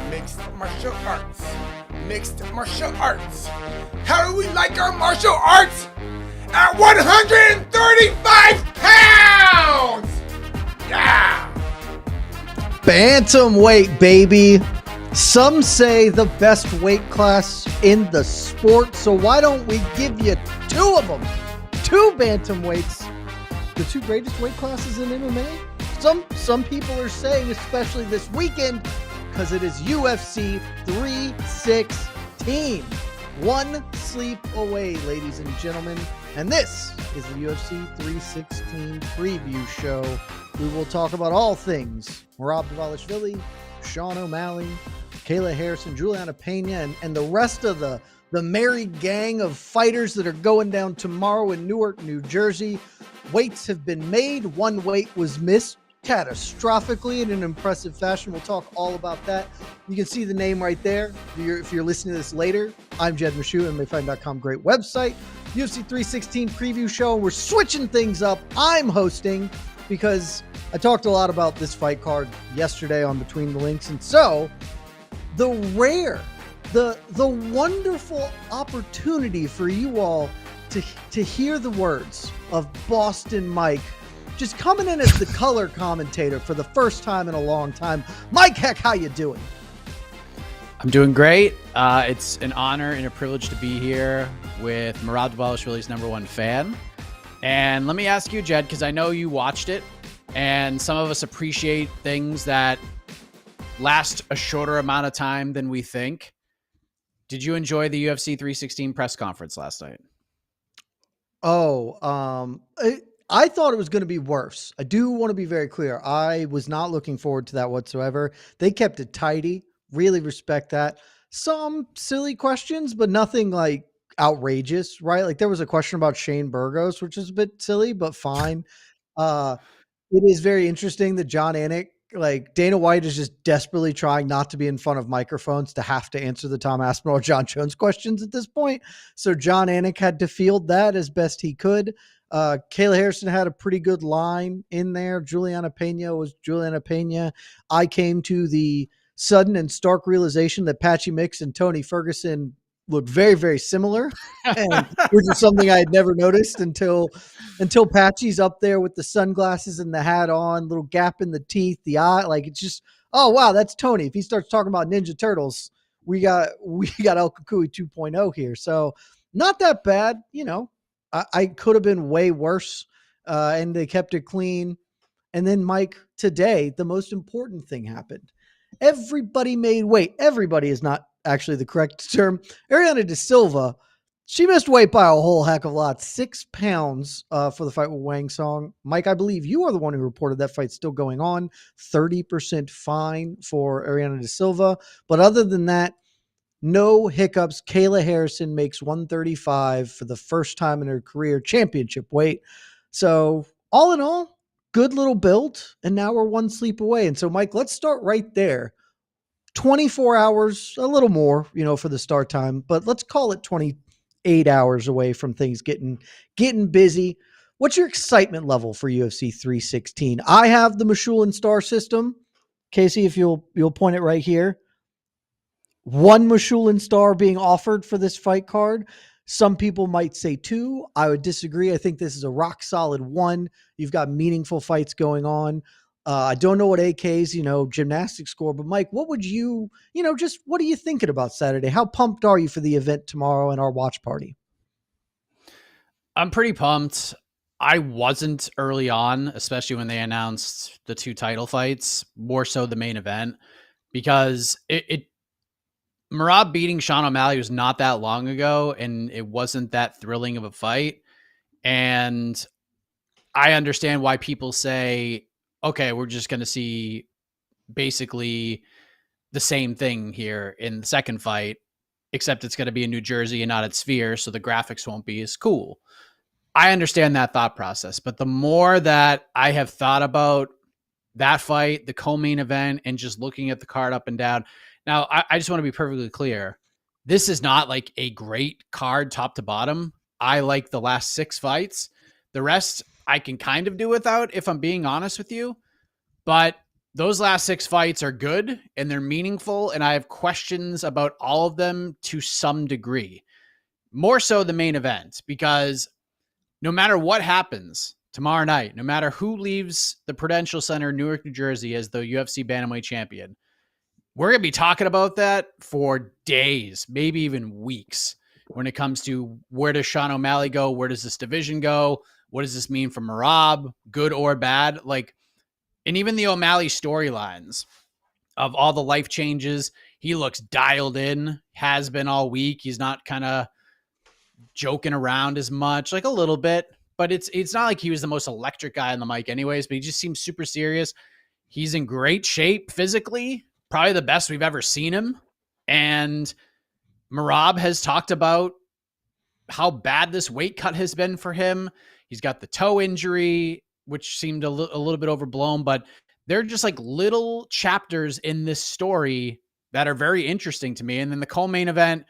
Mixed martial arts. Mixed martial arts. How do we like our martial arts? At 135 pounds! Yeah! Bantamweight, baby. Some say the best weight class in the sport, so why don't we give you two of them? Two bantamweights. The two greatest weight classes in MMA? Some people are saying, especially this weekend, because it is UFC 316. One sleep away, ladies and gentlemen. And this is the UFC 316 preview show. We will talk about all things Merab Dvalishvili, Sean O'Malley, Kayla Harrison, Julianna Peña, and the rest of the merry gang of fighters that are going down tomorrow in Newark, New Jersey. Weights have been made. One weight was missed catastrophically in an impressive fashion. We'll talk all about that. You can see the name right there. If you're listening to this later, I'm Jed Meshew, MMAfighting.com, great website. UFC 316 preview show. We're switching things up. I'm hosting because I talked a lot about this fight card yesterday on Between the Links. And so the wonderful opportunity for you all to hear the words of Boston Mike just coming in as the color commentator for the first time in a long time. Mike, heck, how you doing? I'm doing great. It's an honor and a privilege to be here with Merab Dvalishvili's #1 fan. And let me ask you, Jed, because I know you watched it, and some of us appreciate things that last a shorter amount of time than we think. Did you enjoy the UFC 316 press conference last night? I thought it was going to be worse. I do want to be very clear. I was not looking forward to that whatsoever. They kept it tidy. Really respect that. Some silly questions, but nothing like outrageous, right? Like there was a question about Shane Burgos, which is a bit silly, but fine. It is very interesting that John Anik, like Dana White is just desperately trying not to be in front of microphones to have to answer the Tom Aspinall or John Jones questions at this point. So John Anik had to field that as best he could. Kayla Harrison had a pretty good line in there. Julianna Peña was Julianna Peña. I came to the sudden and stark realization that Patchy Mix and Tony Ferguson looked very, very similar, and which is something I had never noticed until Patchy's up there with the sunglasses and the hat on, little gap in the teeth, the eye, like it's just, oh wow, that's Tony. If he starts talking about Ninja Turtles, we got El Kukui 2.0 here. So not that bad, you know. I could have been way worse, and they kept it clean. And then, Mike, today, the most important thing happened. Everybody made weight. Everybody is not actually the correct term. Ariana De Silva, she missed weight by a whole heck of a lot. 6 pounds for the fight with Wang Song. Mike, I believe you are the one who reported that fight's still going on. 30% fine for Ariana De Silva. But other than that, no hiccups. Kayla Harrison makes 135 for the first time in her career, championship weight. So all in all, good little build. And now we're one sleep away. And so, Mike, let's start right there. 24 hours, a little more, for the start time, but let's call it 28 hours away from things getting busy. What's your excitement level for UFC 316? I have the Meshew star system. Casey, if you'll point it right here. One Meshew star being offered for this fight card. Some people might say 2. I would disagree. I think this is a rock solid 1. You've got meaningful fights going on. I don't know what AK's, gymnastics score, but Mike, what would you, just what are you thinking about Saturday? How pumped are you for the event tomorrow and our watch party? I'm pretty pumped. I wasn't early on, especially when they announced the 2 title fights, more so the main event, because Merab beating Sean O'Malley was not that long ago, and it wasn't that thrilling of a fight. And I understand why people say, okay, we're just going to see basically the same thing here in the second fight, except it's going to be in New Jersey and not at Sphere, so the graphics won't be as cool. I understand that thought process, but the more that I have thought about that fight, the co-main event, and just looking at the card up and down. Now, I just want to be perfectly clear. This is not like a great card top to bottom, I like the last 6 fights. The rest I can kind of do without, if I'm being honest with you. But those last 6 fights are good and they're meaningful, and I have questions about all of them to some degree. More so the main event, because no matter what happens tomorrow night, no matter who leaves the Prudential Center in Newark, New Jersey as the UFC Bantamweight champion, we're going to be talking about that for days, maybe even weeks, when it comes to where does Sean O'Malley go? Where does this division go? What does this mean for Merab, good or bad? And even the O'Malley storylines of all the life changes, he looks dialed in, has been all week. He's not kind of joking around as much, like a little bit, but it's not like he was the most electric guy on the mic anyways, but he just seems super serious. He's in great shape physically, probably the best we've ever seen him. And Merab has talked about how bad this weight cut has been for him. He's got the toe injury, which seemed a little bit overblown, but they're just like little chapters in this story that are very interesting to me. And then the co-main event,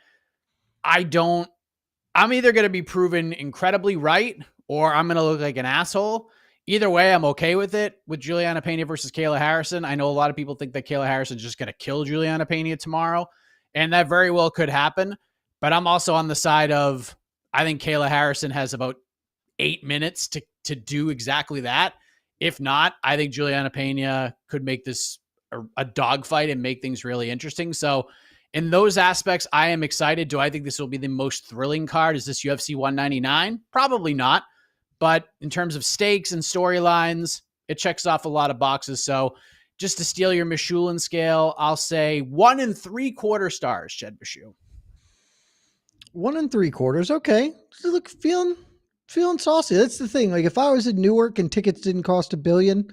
I'm either going to be proven incredibly right or I'm going to look like an asshole. Either way, I'm okay with it with Julianna Peña versus Kayla Harrison. I know a lot of people think that Kayla Harrison is just going to kill Julianna Peña tomorrow, and that very well could happen. But I'm also on the side of, I think Kayla Harrison has about 8 minutes to do exactly that. If not, I think Julianna Peña could make this a dogfight and make things really interesting. So in those aspects, I am excited. Do I think this will be the most thrilling card? Is this UFC 199? Probably not. But in terms of stakes and storylines, it checks off a lot of boxes. So just to steal your Meshew scale, I'll say 1 3/4 stars, Jed Meshew. 1 3/4. Okay. So look, feeling saucy. That's the thing. Like if I was in Newark and tickets didn't cost $1 billion,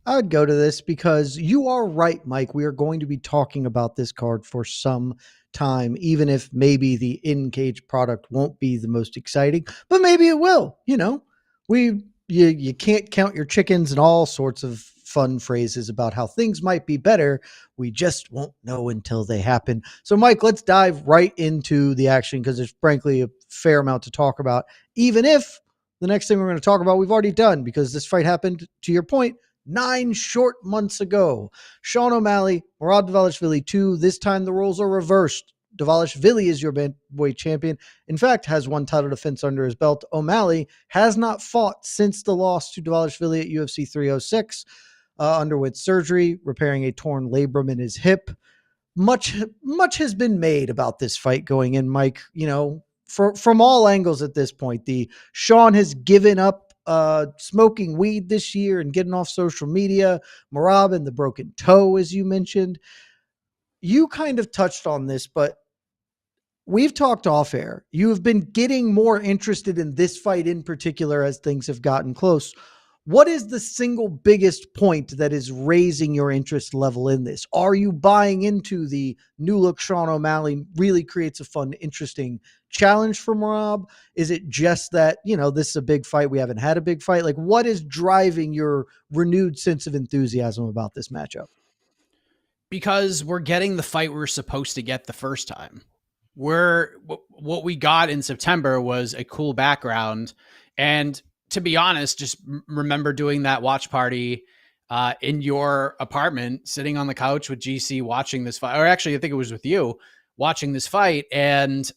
I would go to this, because you are right, Mike. We are going to be talking about this card for some time, even if maybe the in-cage product won't be the most exciting, but maybe it will. You know, you can't count your chickens and all sorts of fun phrases about how things might be better. We just won't know until they happen. So, Mike, let's dive right into the action, because there's frankly a fair amount to talk about, even if the next thing we're going to talk about we've already done, because this fight happened, to your point, 9 short months ago. Sean O'Malley, Merab Dvalishvili 2. This time the roles are reversed. Dvalishvili is your bantamweight champion. In fact, has 1 title defense under his belt. O'Malley has not fought since the loss to Dvalishvili at UFC 306. Underwent surgery, repairing a torn labrum in his hip. Much has been made about this fight going in, Mike. You know, from all angles at this point. The Sean has given up smoking weed this year and getting off social media. Merab and the broken toe, as you mentioned. You kind of touched on this, but we've talked off air. You have been getting more interested in this fight in particular as things have gotten close. What is the single biggest point that is raising your interest level in this? Are you buying into the new look Sean O'Malley really creates a fun, interesting challenge for Merab? Is it just that, you know, this is a big fight, we haven't had a big fight? Like, what is driving your renewed sense of enthusiasm about this matchup? Because we're getting the fight we were supposed to get the first time. What we got in September was a cool background, and to be honest, just remember doing that watch party in your apartment, sitting on the couch with GC watching this fight. Or actually, I think it was with you watching this fight. And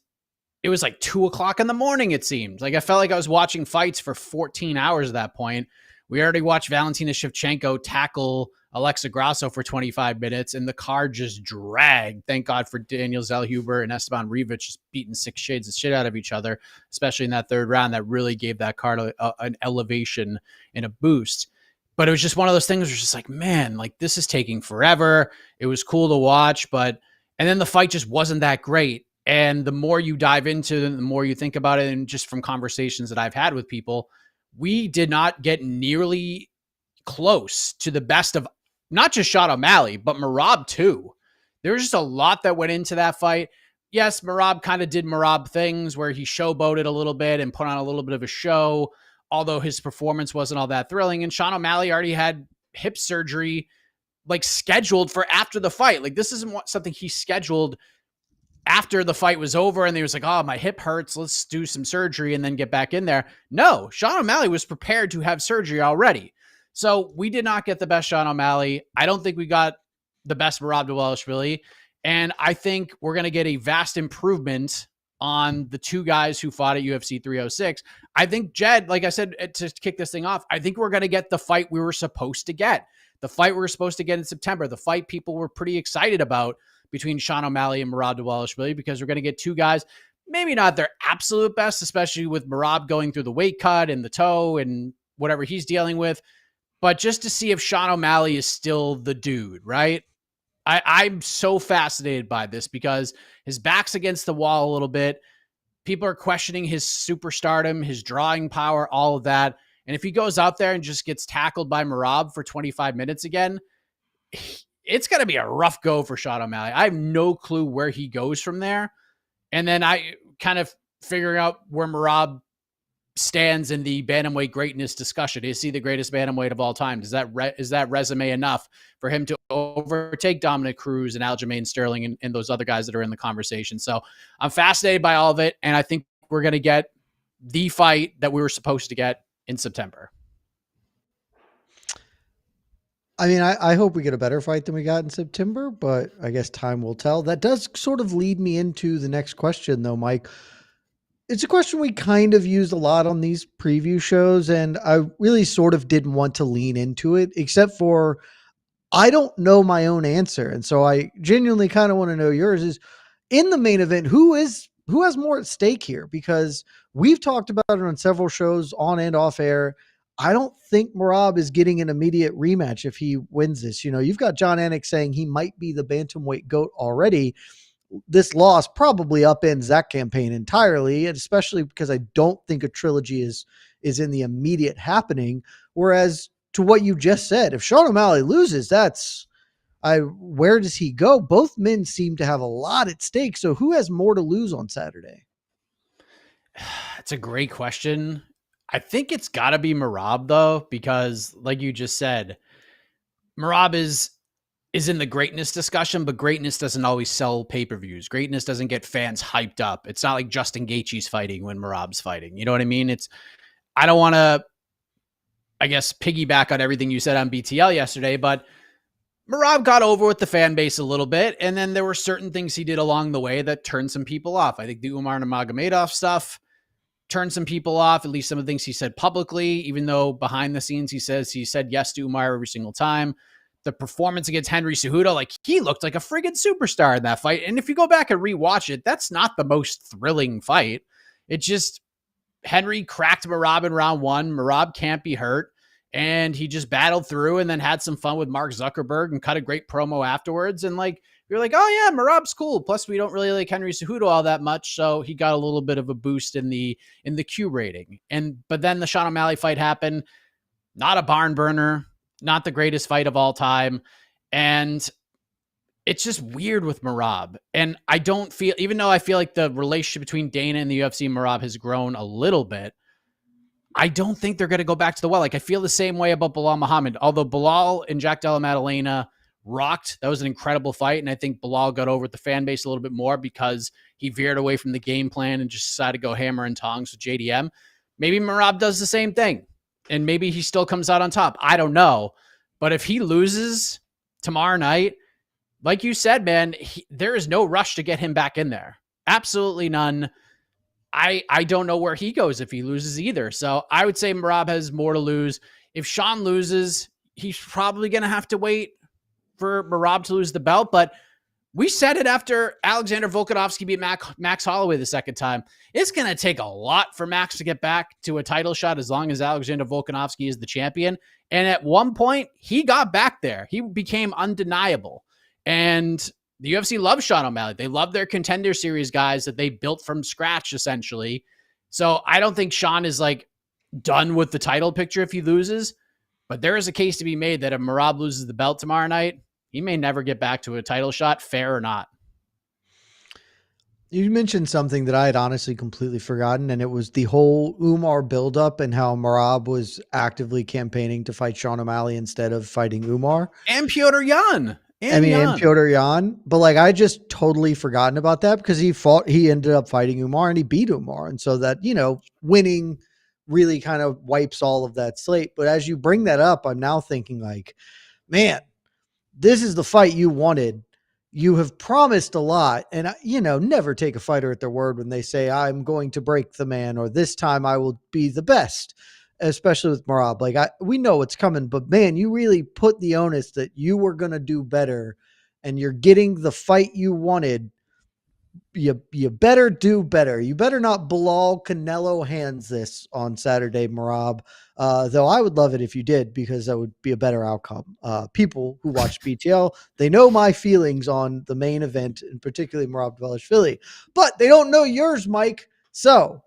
it was like 2:00 in the morning, it seemed. Like I felt like I was watching fights for 14 hours at that point. We already watched Valentina Shevchenko tackle Alexa Grasso for 25 minutes, and the card just dragged. Thank God for Daniel Zellhuber and Esteban Rivic just beating 6 shades of shit out of each other, especially in that third round. That really gave that card an elevation and a boost. But it was just one of those things where it's just like, man, like this is taking forever. It was cool to watch, and then the fight just wasn't that great. And the more you dive into it, the more you think about it, and just from conversations that I've had with people, we did not get nearly close to the best of not just Sean O'Malley, but Merab too. There was just a lot that went into that fight. Yes, Merab kind of did Merab things where he showboated a little bit and put on a little bit of a show, although his performance wasn't all that thrilling. And Sean O'Malley already had hip surgery like scheduled for after the fight. Like this isn't something he scheduled after the fight was over and they was like, oh, my hip hurts, let's do some surgery and then get back in there. No, Sean O'Malley was prepared to have surgery already. So we did not get the best Sean O'Malley. I don't think we got the best Merab Dvalishvili. And I think we're going to get a vast improvement on the two guys who fought at UFC 306. I think, Jed, like I said, to kick this thing off, I think we're going to get the fight we were supposed to get. The fight we were supposed to get in September. The fight people were pretty excited about between Sean O'Malley and Merab Dvalishvili, because we're going to get two guys, maybe not their absolute best, especially with Merab going through the weight cut and the toe and whatever he's dealing with. But just to see if Sean O'Malley is still the dude, right? I'm so fascinated by this because his back's against the wall a little bit. People are questioning his superstardom, his drawing power, all of that. And if he goes out there and just gets tackled by Merab for 25 minutes again, it's going to be a rough go for Sean O'Malley. I have no clue where he goes from there. And then I kind of figuring out where Merab stands in the bantamweight greatness discussion. Is he the greatest bantamweight of all time? Is that resume enough for him to overtake Dominic Cruz and Aljamain Sterling and those other guys that are in the conversation? So I'm fascinated by all of it. And I think we're going to get the fight that we were supposed to get in September. I mean, I hope we get a better fight than we got in September, but I guess time will tell. That does sort of lead me into the next question, though, Mike. It's a question we kind of used a lot on these preview shows, and I really sort of didn't want to lean into it, except for I don't know my own answer. And so I genuinely kind of want to know yours. Is in the main event, who has more at stake here? Because we've talked about it on several shows on and off air. I don't think Merab is getting an immediate rematch if he wins this. You know, you've got John Anik saying he might be the bantamweight GOAT already. This loss probably upends that campaign entirely, and especially because I don't think a trilogy is in the immediate happening. Whereas to what you just said, if Sean O'Malley loses, where does he go? Both men seem to have a lot at stake. So who has more to lose on Saturday? It's a great question. I think it's got to be Merab, though, because like you just said, Merab is in the greatness discussion, but greatness doesn't always sell pay-per-views. Greatness doesn't get fans hyped up. It's not like Justin Gaethje's fighting when Merab's fighting. You know what I mean? I don't want to, I guess, piggyback on everything you said on BTL yesterday, but Merab got over with the fan base a little bit, and then there were certain things he did along the way that turned some people off. I think the Umar Nurmagomedov stuff turned some people off, at least some of the things he said publicly, even though behind the scenes he said yes to Umar every single time. The performance against Henry Cejudo, like he looked like a friggin' superstar in that fight. And if you go back and rewatch it, that's not the most thrilling fight. It's just Henry cracked Merab in round one. Merab can't be hurt. And he just battled through and then had some fun with Mark Zuckerberg and cut a great promo afterwards. And like, you're like, oh yeah, Merab's cool. Plus we don't really like Henry Cejudo all that much. So he got a little bit of a boost in the Q rating. But then the Sean O'Malley fight happened. Not a barn burner. Not the greatest fight of all time. And it's just weird with Merab. And I don't feel, even though I feel like the relationship between Dana and the UFC and Merab has grown a little bit, I don't think they're going to go back to the well. Like I feel the same way about Bilal Muhammad. Although Bilal and Jack Della Maddalena rocked, that was an incredible fight. And I think Bilal got over with the fan base a little bit more because he veered away from the game plan and just decided to go hammer and tongs with JDM. Maybe Merab does the same thing. And maybe he still comes out on top. I don't know. But if he loses tomorrow night, like you said, man, there is no rush to get him back in there. Absolutely none. I don't know where he goes if he loses either. So I would say Merab has more to lose. If Sean loses, he's probably going to have to wait for Merab to lose the belt. But we said it after Alexander Volkanovski beat Max Holloway the second time. It's going to take a lot for Max to get back to a title shot as long as Alexander Volkanovski is the champion. And at one point, he got back there. He became undeniable. And the UFC loves Sean O'Malley. They love their Contender Series guys that they built from scratch, essentially. So I don't think Sean is like done with the title picture if he loses. But there is a case to be made that if Merab loses the belt tomorrow night, he may never get back to a title shot, fair or not. You mentioned something that I had honestly completely forgotten, and it was the whole Umar buildup and how Merab was actively campaigning to fight Sean O'Malley instead of fighting Umar. And Petr Yan. And And Jan. Piotr Jan, but like I just totally forgotten about that because he ended up fighting Umar and he beat Umar. And so that, winning really kind of wipes all of that slate. But as you bring that up, I'm now thinking like, man, this is the fight you wanted. You have promised a lot. And, never take a fighter at their word when they say, I'm going to break the man, or this time I will be the best, especially with Merab. Like, we know what's coming, but man, you really put the onus that you were going to do better and you're getting the fight you wanted. You better do better. You better not Bilal Canelo hands this on Saturday, Merab. Though I would love it if you did, because that would be a better outcome. People who watch BTL, they know my feelings on the main event, and particularly Merab Dvalishvili, but they don't know yours, Mike. So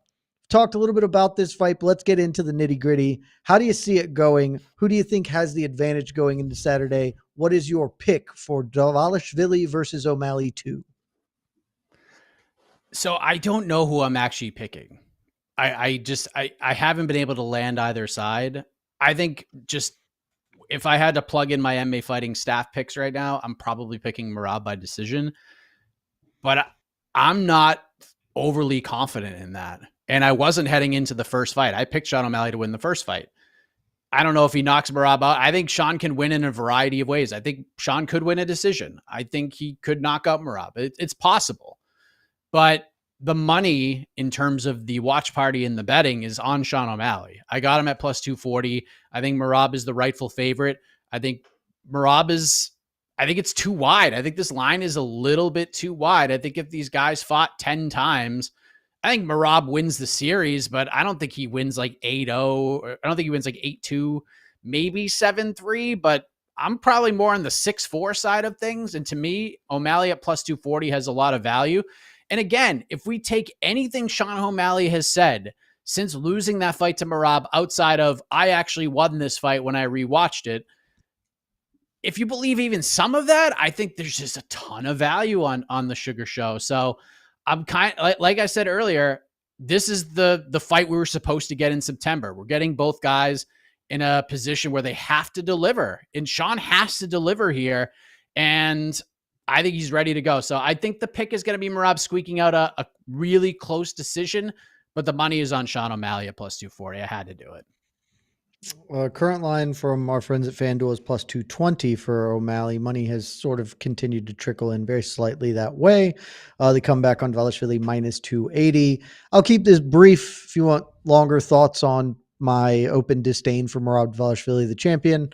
talked a little bit about this fight, but let's get into the nitty gritty. How do you see it going? Who do you think has the advantage going into Saturday? What is your pick for Dvalishvili versus O'Malley 2? So I don't know who I'm actually picking. I haven't been able to land either side. I think just if I had to plug in my MMA Fighting staff picks right now, I'm probably picking Merab by decision. But I'm not overly confident in that. And I wasn't heading into the first fight. I picked Sean O'Malley to win the first fight. I don't know if he knocks Merab out. I think Sean can win in a variety of ways. I think Sean could win a decision. I think he could knock out Merab. It's possible. But the money in terms of the watch party and the betting is on Sean O'Malley. I got him at plus 240. I think Merab is the rightful favorite. I think it's too wide. I think this line is a little bit too wide. I think if these guys fought 10 times, I think Merab wins the series, but I don't think he wins like 8-0. I don't think he wins like 8-2, maybe 7-3, but I'm probably more on the 6-4 side of things. And to me, O'Malley at plus 240 has a lot of value. And again, if we take anything Sean O'Malley has said since losing that fight to Merab, outside of I actually won this fight when I rewatched it, if you believe even some of that, I think there's just a ton of value on the Sugar Show. So I'm kind of, like I said earlier, this is the fight we were supposed to get in September. We're getting both guys in a position where they have to deliver, and Sean has to deliver here. And I think he's ready to go. So I think the pick is going to be Merab squeaking out a really close decision, but the money is on Sean O'Malley at plus 240. I had to do it. Current line from our friends at FanDuel is plus 220 for O'Malley. Money has sort of continued to trickle in very slightly that way. The comeback on Dvalishvili minus 280. I'll keep this brief. If you want longer thoughts on my open disdain for Merab Dvalishvili, the champion,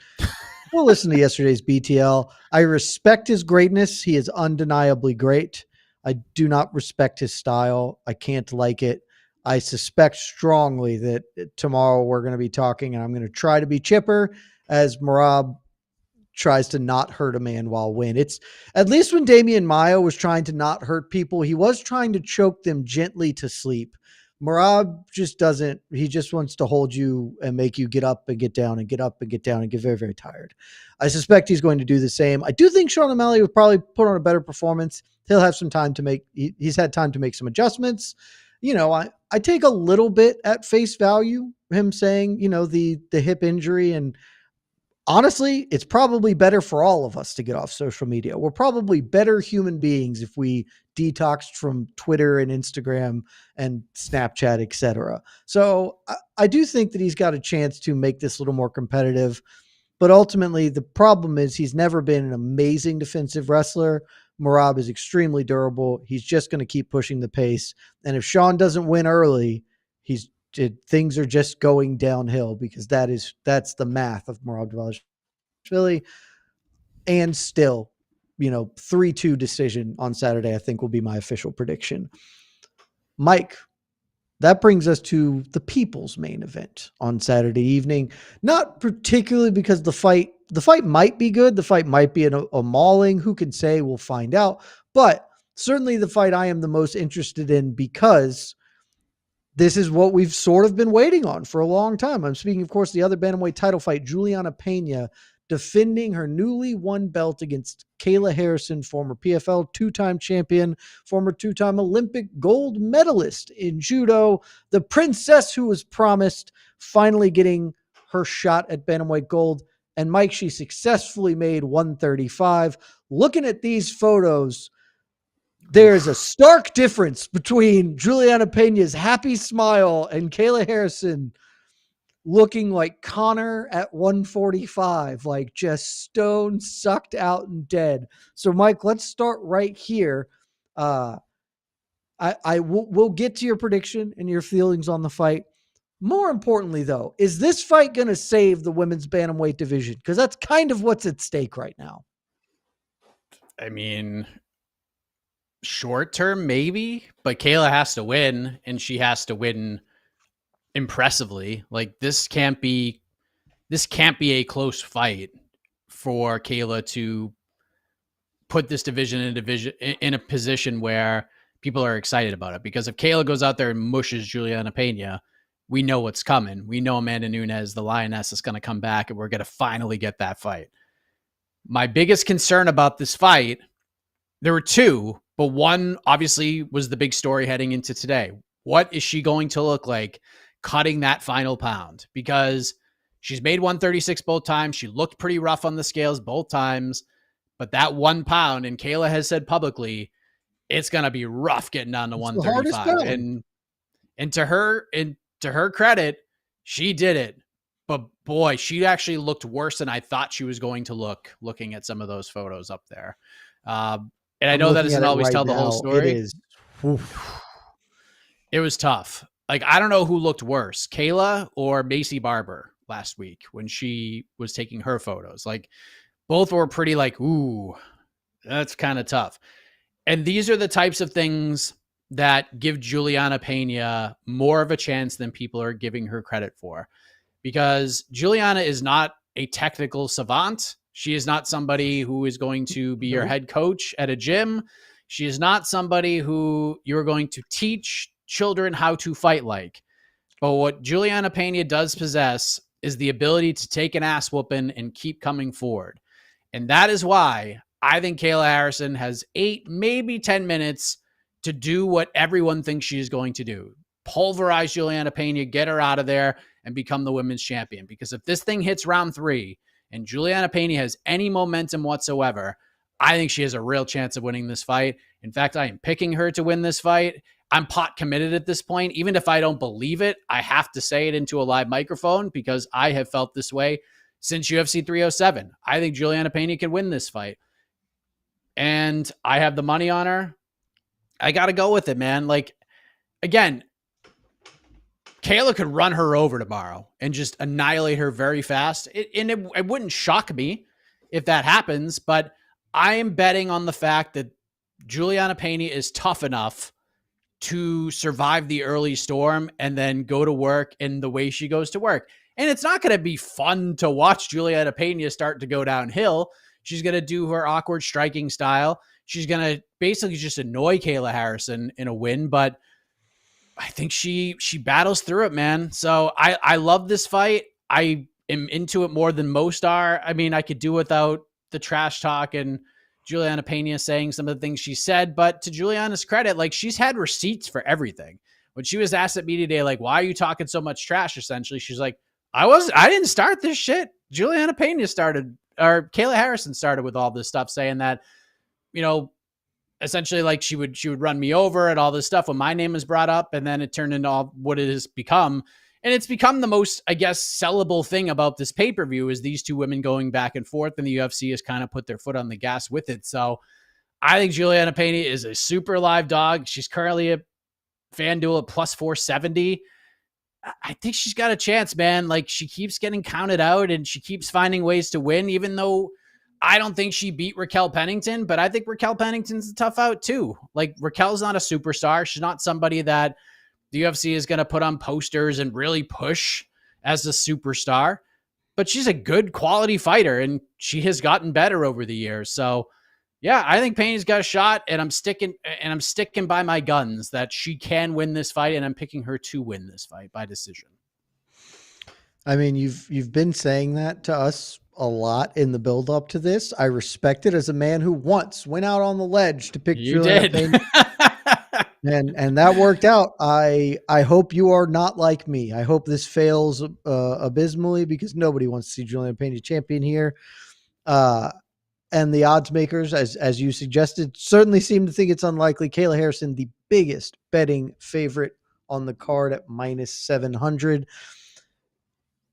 we'll listen to yesterday's BTL. I respect his greatness. He is undeniably great. I do not respect his style. I can't like it. I suspect strongly that tomorrow we're going to be talking, and I'm going to try to be chipper as Merab tries to not hurt a man while win. It's at least when Damian Maia was trying to not hurt people, he was trying to choke them gently to sleep. Merab just doesn't. He just wants to hold you and make you get up and get down and get up and get down and get very, very tired. I suspect he's going to do the same. I do think Sean O'Malley will probably put on a better performance. He'll have some time to make. He's had time to make some adjustments. I take a little bit at face value, him saying, the hip injury. And honestly, it's probably better for all of us to get off social media. We're probably better human beings if we detoxed from Twitter and Instagram and Snapchat, etc. So I do think that he's got a chance to make this a little more competitive. But ultimately, the problem is he's never been an amazing defensive wrestler. Merab is extremely durable. He's just going to keep pushing the pace. And if Sean doesn't win early, things are just going downhill, because that's the math of Merab Dvalishvili. And still, 3-2 decision on Saturday, I think, will be my official prediction. Mike, that brings us to the people's main event on Saturday evening. Not particularly because the fight might be good. The fight might be a mauling. Who can say? We'll find out. But certainly the fight I am the most interested in, because this is what we've sort of been waiting on for a long time. I'm speaking, of course, the other bantamweight title fight, Julianna Peña defending her newly won belt against Kayla Harrison, former PFL two-time champion, former two-time Olympic gold medalist in judo, the princess who was promised, finally getting her shot at bantamweight gold. And Mike, she successfully made 135. Looking at these photos, there's a stark difference between Julianna Peña's happy smile and Kayla Harrison looking like Connor at 145, like just stone sucked out and dead. So, Mike, let's start right here. We'll get to your prediction and your feelings on the fight. More importantly, though, is this fight going to save the women's bantamweight division? Because that's kind of what's at stake right now. I mean, short term, maybe, but Kayla has to win, and she has to win impressively. Like, this can't be a close fight for Kayla to put this division in a position where people are excited about it. Because if Kayla goes out there and mushes Julianna Peña, we know what's coming. We know Amanda Nunes, the Lioness, is going to come back, and we're going to finally get that fight. My biggest concern about this fight, there were two, but one obviously was the big story heading into today. What is she going to look like cutting that final pound? Because she's made 136 both times. She looked pretty rough on the scales both times, but that 1 pound, and Kayla has said publicly, it's going to be rough getting down to 135. And to her credit, she did it. But boy, she actually looked worse than I thought she was going to look, looking at some of those photos up there. And I know that doesn't always tell the whole story. It was tough. Like, I don't know who looked worse, Kayla or Macy Barber last week when she was taking her photos. Like, both were pretty like, ooh, that's kind of tough. And these are the types of things that give Julianna Peña more of a chance than people are giving her credit for. Because Julianna is not a technical savant. She is not somebody who is going to be your head coach at a gym. She is not somebody who you're going to teach children how to fight like. But what Julianna Peña does possess is the ability to take an ass whooping and keep coming forward. And that is why I think Kayla Harrison has 8, maybe 10 minutes to do what everyone thinks she is going to do. Pulverize Julianna Peña, get her out of there, and become the women's champion. Because if this thing hits round 3 and Julianna Peña has any momentum whatsoever, I think she has a real chance of winning this fight. In fact, I am picking her to win this fight. I'm pot committed at this point. Even if I don't believe it, I have to say it into a live microphone because I have felt this way since UFC 307. I think Julianna Peña can win this fight. And I have the money on her. I got to go with it, man. Like, again, Kayla could run her over tomorrow and just annihilate her very fast. It wouldn't shock me if that happens, but I am betting on the fact that Julianna Peña is tough enough to survive the early storm and then go to work in the way she goes to work. And it's not going to be fun to watch Julianna Peña start to go downhill. She's going to do her awkward striking style. She's going to basically just annoy Kayla Harrison in a win, but I think she battles through it, man. So I love this fight. I am into it more than most are. I mean, I could do without the trash talk and Julianna Peña saying some of the things she said, but to Julianna's credit, like, she's had receipts for everything. When she was asked at media day, like, why are you talking so much trash? Essentially, she's like, I didn't start this shit. Julianna Peña started, or Kayla Harrison started with all this stuff, saying that, you know, essentially, like, she would run me over and all this stuff when my name was brought up, and then it turned into all what it has become. And it's become the most, I guess, sellable thing about this pay-per-view is these two women going back and forth, and the UFC has kind of put their foot on the gas with it. So I think Julianna Peña is a super live dog. She's currently a FanDuel at plus 470. I think she's got a chance, man. Like, she keeps getting counted out and she keeps finding ways to win, even though I don't think she beat Raquel Pennington, but I think Raquel Pennington's a tough out too. Like, Raquel's not a superstar. She's not somebody that the UFC is going to put on posters and really push as a superstar, but she's a good quality fighter and she has gotten better over the years. So yeah, I think Peña's got a shot, and I'm sticking by my guns that she can win this fight, and I'm picking her to win this fight by decision. I mean, you've been saying that to us a lot in the build up to this. I respect it as a man who once went out on the ledge to pick Julianna Peña. And that worked out. I hope you are not like me. I hope this fails abysmally because nobody wants to see Julianna Peña champion here. And the odds makers, as you suggested, certainly seem to think it's unlikely. Kayla Harrison, the biggest betting favorite on the card at -700.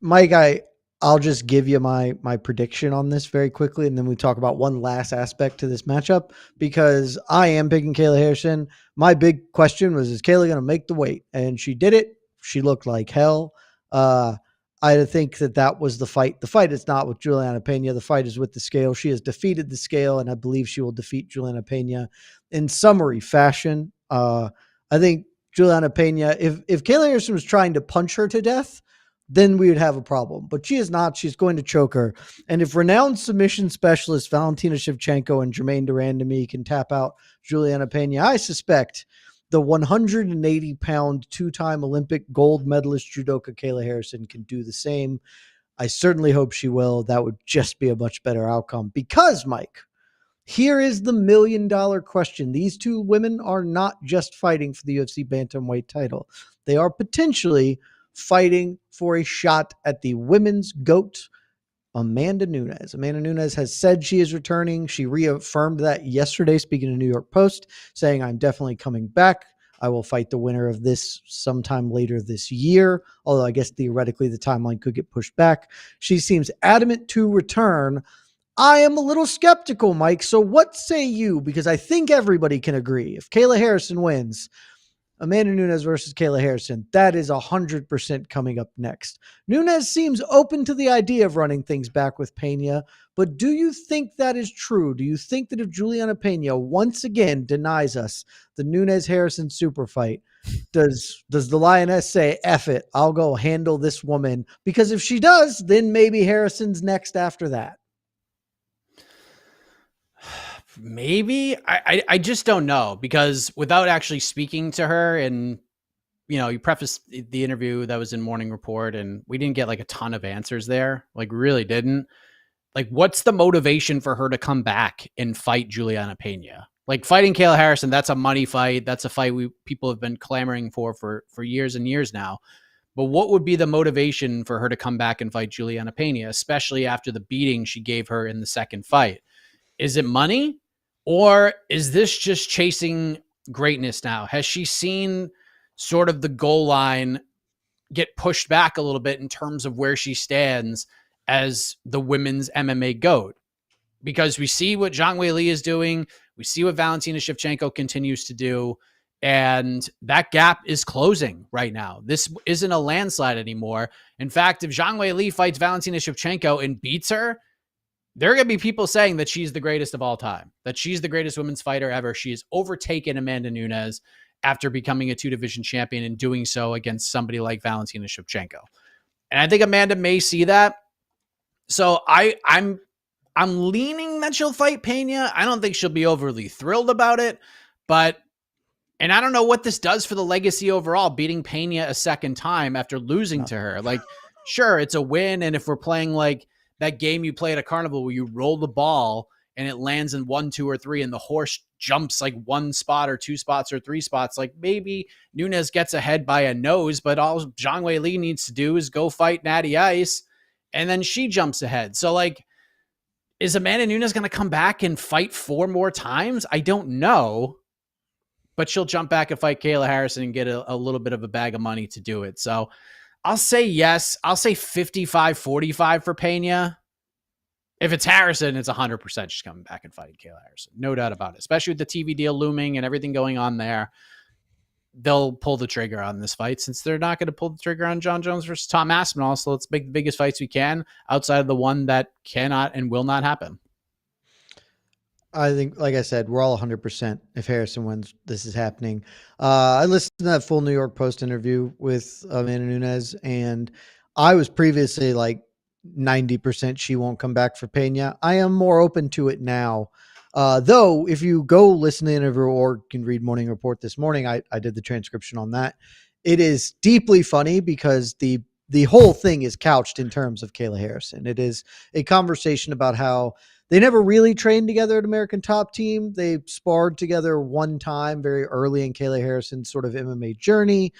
Mike, I'll just give you my prediction on this very quickly, and then we talk about one last aspect to this matchup because I am picking Kayla Harrison. My big question was, is Kayla going to make the weight? And she did it. She looked like hell. I think that was the fight. The fight is not with Julianna Peña. The fight is with the scale. She has defeated the scale, and I believe she will defeat Julianna Peña in summary fashion. I think Julianna Peña, if Kayla Harrison was trying to punch her to death, then we would have a problem. But she is not. She's going to choke her. And if renowned submission specialist Valentina Shevchenko and Jermaine Durandamy can tap out Julianna Peña, I suspect the 180-pound two-time Olympic gold medalist judoka Kayla Harrison can do the same. I certainly hope she will. That would just be a much better outcome because, Mike, here is the million-dollar question. These two women are not just fighting for the UFC bantamweight title. They are potentially fighting for a shot at the women's GOAT, Amanda Nunes. Amanda Nunes has said she is returning. She reaffirmed that yesterday, speaking to New York Post, saying, I'm definitely coming back. I will fight the winner of this sometime later this year, although I guess theoretically the timeline could get pushed back. She seems adamant to return. I am a little skeptical, Mike. So what say you? Because I think everybody can agree. If Kayla Harrison wins, Amanda Nunes versus Kayla Harrison, that is 100% coming up next. Nunes seems open to the idea of running things back with Peña, but do you think that is true? Do you think that if Julianna Peña once again denies us the Nunes-Harrison super fight, does the Lioness say, F it, I'll go handle this woman? Because if she does, then maybe Harrison's next after that. Maybe. I just don't know because without actually speaking to her, and you prefaced the interview that was in Morning Report and we didn't get like a ton of answers there, like really didn't. Like, what's the motivation for her to come back and fight Julianna Peña? Like, fighting Kayla Harrison, that's a money fight. That's a fight people have been clamoring for years and years now. But what would be the motivation for her to come back and fight Julianna Peña, especially after the beating she gave her in the second fight? Is it money? Or is this just chasing greatness now? Has she seen sort of the goal line get pushed back a little bit in terms of where she stands as the women's MMA GOAT? Because we see what Zhang Weili is doing. We see what Valentina Shevchenko continues to do. And that gap is closing right now. This isn't a landslide anymore. In fact, if Zhang Weili fights Valentina Shevchenko and beats her, there are going to be people saying that she's the greatest of all time, that she's the greatest women's fighter ever. She has overtaken Amanda Nunes after becoming a two-division champion and doing so against somebody like Valentina Shevchenko. And I think Amanda may see that. So I'm leaning that she'll fight Peña. I don't think she'll be overly thrilled about it, and I don't know what this does for the legacy overall, beating Peña a second time after losing to her. Like, sure, it's a win. And if we're playing like that game you play at a carnival where you roll the ball and it lands in 1, 2, or 3, and the horse jumps like 1 spot or 2 spots or 3 spots, like maybe Nunes gets ahead by a nose, but all Zhang Weili needs to do is go fight Natty Ice, and then she jumps ahead. So, like, is Amanda Nunes going to come back and fight 4 more times? I don't know, but she'll jump back and fight Kayla Harrison and get a little bit of a bag of money to do it. So I'll say yes. I'll say 55-45 for Peña. If it's Harrison, it's 100% she's coming back and fighting Kayla Harrison. No doubt about it. Especially with the TV deal looming and everything going on there. They'll pull the trigger on this fight since they're not going to pull the trigger on John Jones versus Tom Aspinall. So let's make the biggest fights we can outside of the one that cannot and will not happen. I think, like I said, we're all 100%. If Harrison wins, this is happening. I listened to that full New York Post interview with Amanda Nunes, and I was previously like 90% she won't come back for Peña. I am more open to it now. Though, if you go listen to the interview or can read Morning Report this morning, I did the transcription on that. It is deeply funny because the whole thing is couched in terms of Kayla Harrison. It is a conversation about how They never really trained together at American Top Team. They sparred together one time very early in Kayla Harrison's sort of MMA journey.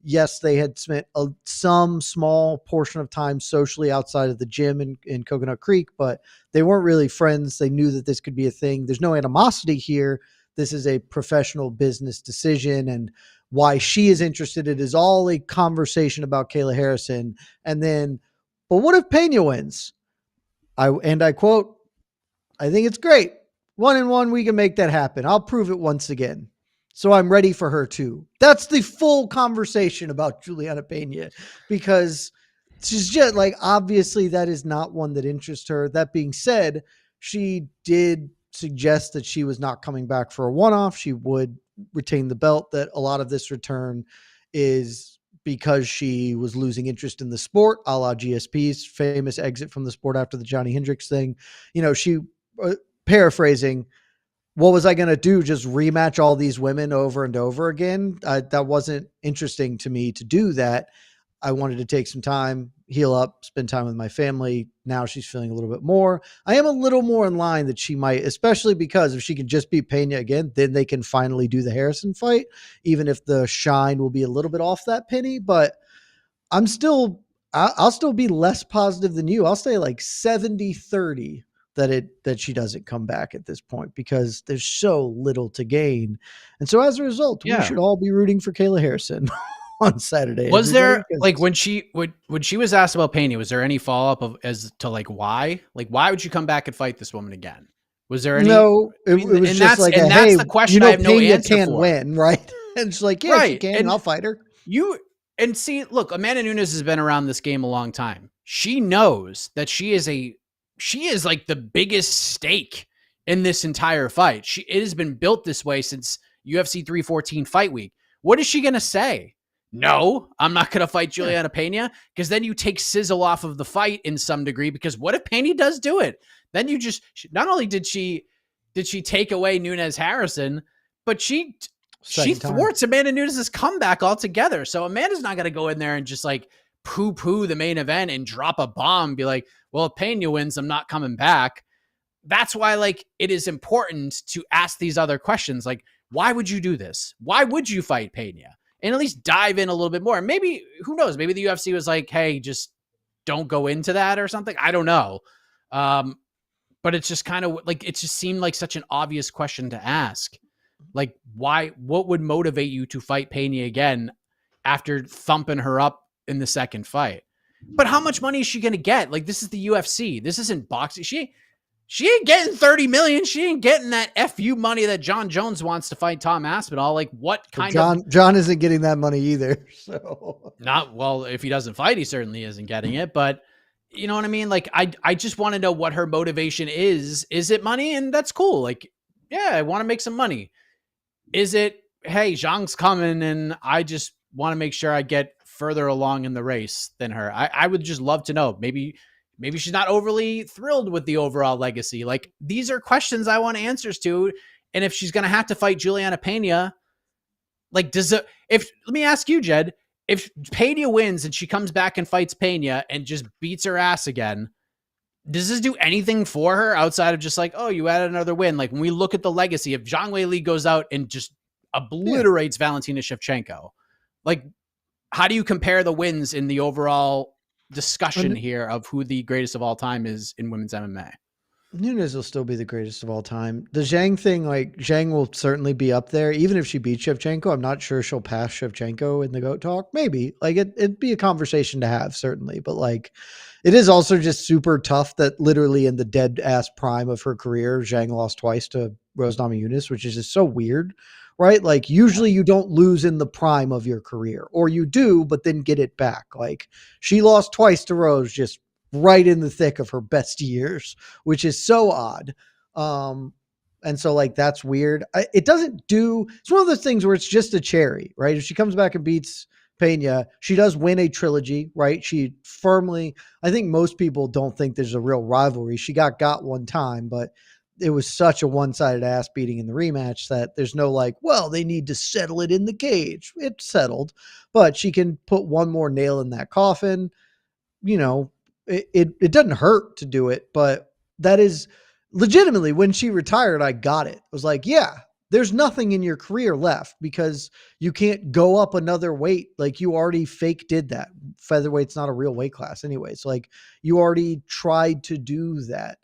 Yes, they had spent some small portion of time socially outside of the gym in Coconut Creek, but they weren't really friends. They knew that this could be a thing. There's no animosity here. This is a professional business decision, and why she is interested. It is all a conversation about Kayla Harrison. And then, but what if Peña wins? I quote, I think it's great. 1-1, we can make that happen. I'll prove it once again. So I'm ready for her too. That's the full conversation about Julianna Peña, because she's just like, obviously that is not one that interests her. That being said, she did suggest that she was not coming back for a one-off. She would retain the belt, that a lot of this return is because she was losing interest in the sport, a la GSP's famous exit from the sport after the Johnny Hendricks thing. She paraphrasing, what was I going to do? Just rematch all these women over and over again? That wasn't interesting to me to do that. I wanted to take some time, heal up, spend time with my family. Now she's feeling a little bit more. I am a little more in line that she might, especially because if she can just beat Peña again, then they can finally do the Harrison fight, even if the shine will be a little bit off that penny. But I'll still be less positive than you. I'll say like 70-30 that she doesn't come back at this point, because there's so little to gain. And so as a result, we should all be rooting for Kayla Harrison on Saturday. Was there, like, when she was asked about Peña, was there any follow-up as to like why would you come back and fight this woman again? Was there any? No, it was just like, that's the question I have no Peña answer can't for. win, right? And she's like, yeah, she can, and I'll fight her. And see, look, Amanda Nunes has been around this game a long time. She knows that she is like the biggest stake in this entire fight. It has been built this way since UFC 314 fight week. What is she going to say? No, I'm not going to fight Julianna Peña, because then you take sizzle off of the fight in some degree, because what if Peña does do it? Then you just, not only did she take away Nunes Harrison, but she thwarts Amanda Nunes' comeback altogether. So Amanda's not going to go in there and just like poo-poo the main event and drop a bomb, be like, well, if Peña wins, I'm not coming back. That's why, like, it is important to ask these other questions. Like, why would you do this? Why would you fight Peña? And at least dive in a little bit more. Maybe, who knows? Maybe the UFC was like, hey, just don't go into that or something. I don't know. But it's just kind of like, it just seemed like such an obvious question to ask. Like, what would motivate you to fight Peña again after thumping her up in the second fight? But how much money is she going to get? Like, this is the UFC. This isn't boxing. She ain't getting 30 million. She ain't getting that FU money that John Jones wants to fight Tom Aspinall. Like, what kind of... John isn't getting that money either. So not, well, if he doesn't fight, he certainly isn't getting it. But you know what I mean? Like, I just want to know what her motivation is. Is it money? And that's cool. Like, yeah, I want to make some money. Is it, hey, Zhang's coming and I just want to make sure I get further along in the race than her? I would just love to know. Maybe she's not overly thrilled with the overall legacy. Like, these are questions I want answers to. And if she's going to have to fight Julianna Peña, like, let me ask you, Jed, if Peña wins and she comes back and fights Peña and just beats her ass again, does this do anything for her outside of just like, oh, you added another win? Like, when we look at the legacy, if Zhang Weili goes out and just obliterates Valentina Shevchenko, like, how do you compare the wins in the overall discussion here of who the greatest of all time is in women's MMA? Nunes will still be the greatest of all time. The Zhang thing, like, Zhang will certainly be up there. Even if she beats Shevchenko, I'm not sure she'll pass Shevchenko in the GOAT talk. Maybe. Like, it'd be a conversation to have, certainly. But, like, it is also just super tough that literally in the dead-ass prime of her career, Zhang lost twice to Rose Namajunas, which is just so weird, right? Like, usually you don't lose in the prime of your career. Or you do, but then get it back. Like, she lost twice to Rose just right in the thick of her best years, which is so odd. And so, like, that's weird. It's one of those things where it's just a cherry, right? If she comes back and beats Peña, she does win a trilogy, right? I think most people don't think there's a real rivalry. She got one time, but it was such a one-sided ass beating in the rematch that there's no like, well, they need to settle it in the cage. It's settled, but she can put one more nail in that coffin. You know, it doesn't hurt to do it, but that is legitimately, when she retired, I got it. I was like, yeah, there's nothing in your career left because you can't go up another weight. Like you already fake did that. Featherweight's not a real weight class anyway. So like you already tried to do that.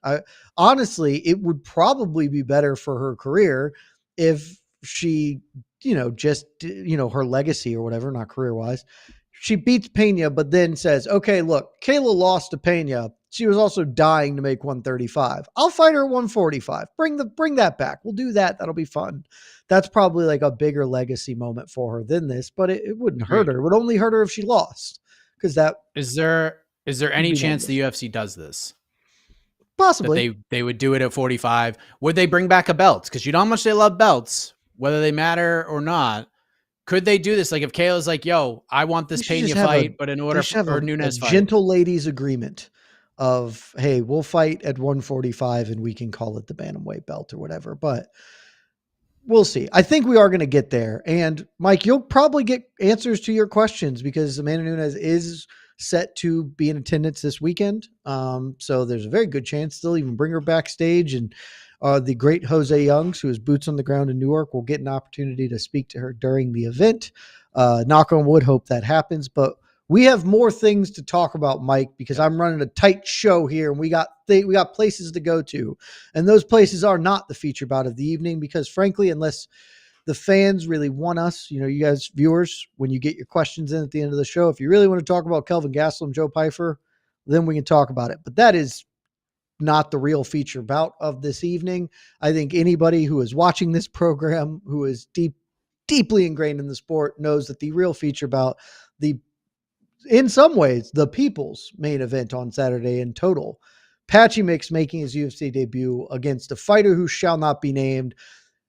Honestly, it would probably be better for her career if she, just, her legacy or whatever, not career wise. She beats Peña, but then says, okay, look, Kayla lost to Peña. She was also dying to make 135. I'll fight her at 145. Bring that back. We'll do that. That'll be fun. That's probably like a bigger legacy moment for her than this, but it wouldn't hurt her. It would only hurt her if she lost. Because that is there any chance the UFC does this? Possibly. That they would do it at 45. Would they bring back a belt? Because you know how much they love belts, whether they matter or not. Could they do this? Like if Kayla's like, yo, I want this Peña fight, but in order for Nunes fight. Gentle ladies agreement of, hey, we'll fight at 145 and we can call it the bantamweight belt or whatever. But we'll see. I think we are going to get there. And Mike, you'll probably get answers to your questions because Amanda Nunes is set to be in attendance this weekend. So there's a very good chance they'll even bring her backstage, and the great Jose Youngs, who is boots on the ground in Newark, will get an opportunity to speak to her during the event. Knock on wood, hope that happens. But we have more things to talk about, Mike, because I'm running a tight show here, and we got places to go to, and those places are not the feature bout of the evening because, frankly, unless the fans really want us, you guys viewers, when you get your questions in at the end of the show, if you really want to talk about Kelvin Gastelum, Joe Pyfer, then we can talk about it. But that is not the real feature bout of this evening. I think anybody who is watching this program, who is deeply ingrained in the sport, knows that the real feature bout, in some ways, the people's main event on Saturday in total, Patchy Mix making his UFC debut against a fighter who shall not be named.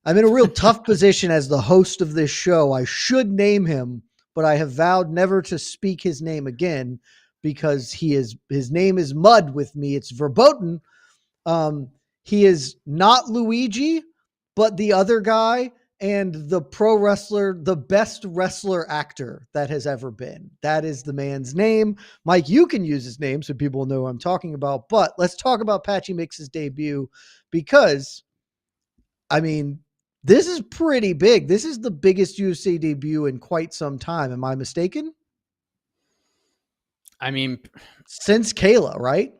I'm in a real tough position as the host of this show. I should name him, but I have vowed never to speak his name again because his name is mud with me. It's verboten. He is not Luigi, but the other guy and the pro wrestler, the best wrestler actor that has ever been. That is the man's name. Mike, you can use his name so people know who I'm talking about, but let's talk about Patchy Mix's debut because, this is pretty big. This is the biggest UFC debut in quite some time. Am I mistaken? Since Kayla, right?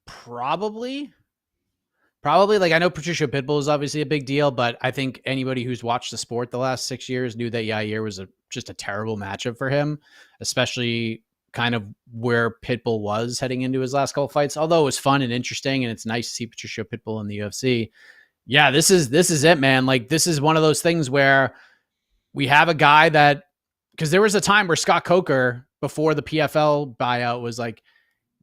Probably. Like I know Patricio Pitbull is obviously a big deal, but I think anybody who's watched the sport the last 6 years knew that Yair was just a terrible matchup for him, especially kind of where Pitbull was heading into his last couple fights. Although it was fun and interesting, and it's nice to see Patricio Pitbull in the UFC. Yeah, this is it, man. Like this is one of those things where we have a guy that, because there was a time where Scott Coker before the PFL buyout was like,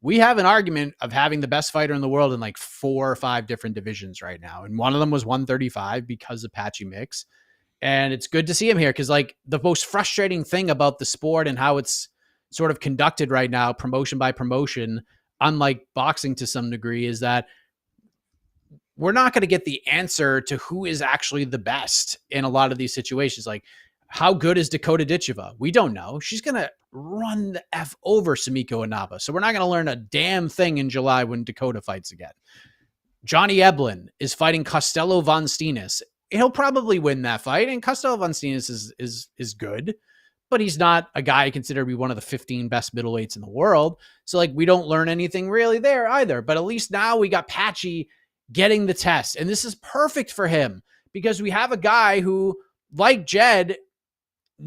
we have an argument of having the best fighter in the world in like 4 or 5 different divisions right now. And one of them was 135 because of Patchy Mix. And it's good to see him here because like the most frustrating thing about the sport and how it's sort of conducted right now, promotion by promotion, unlike boxing to some degree, is that we're not going to get the answer to who is actually the best in a lot of these situations. Like, how good is Dakota Ditcheva? We don't know. She's going to run the F over Sumiko Inaba. So we're not going to learn a damn thing in July when Dakota fights again. Johnny Eblin is fighting Costello Von Steenis. He'll probably win that fight. And Costello Von Steenis is good, but he's not a guy considered to be one of the 15 best middleweights in the world. So like, we don't learn anything really there either, but at least now we got Patchy getting the test. And this is perfect for him because we have a guy who, like Jed,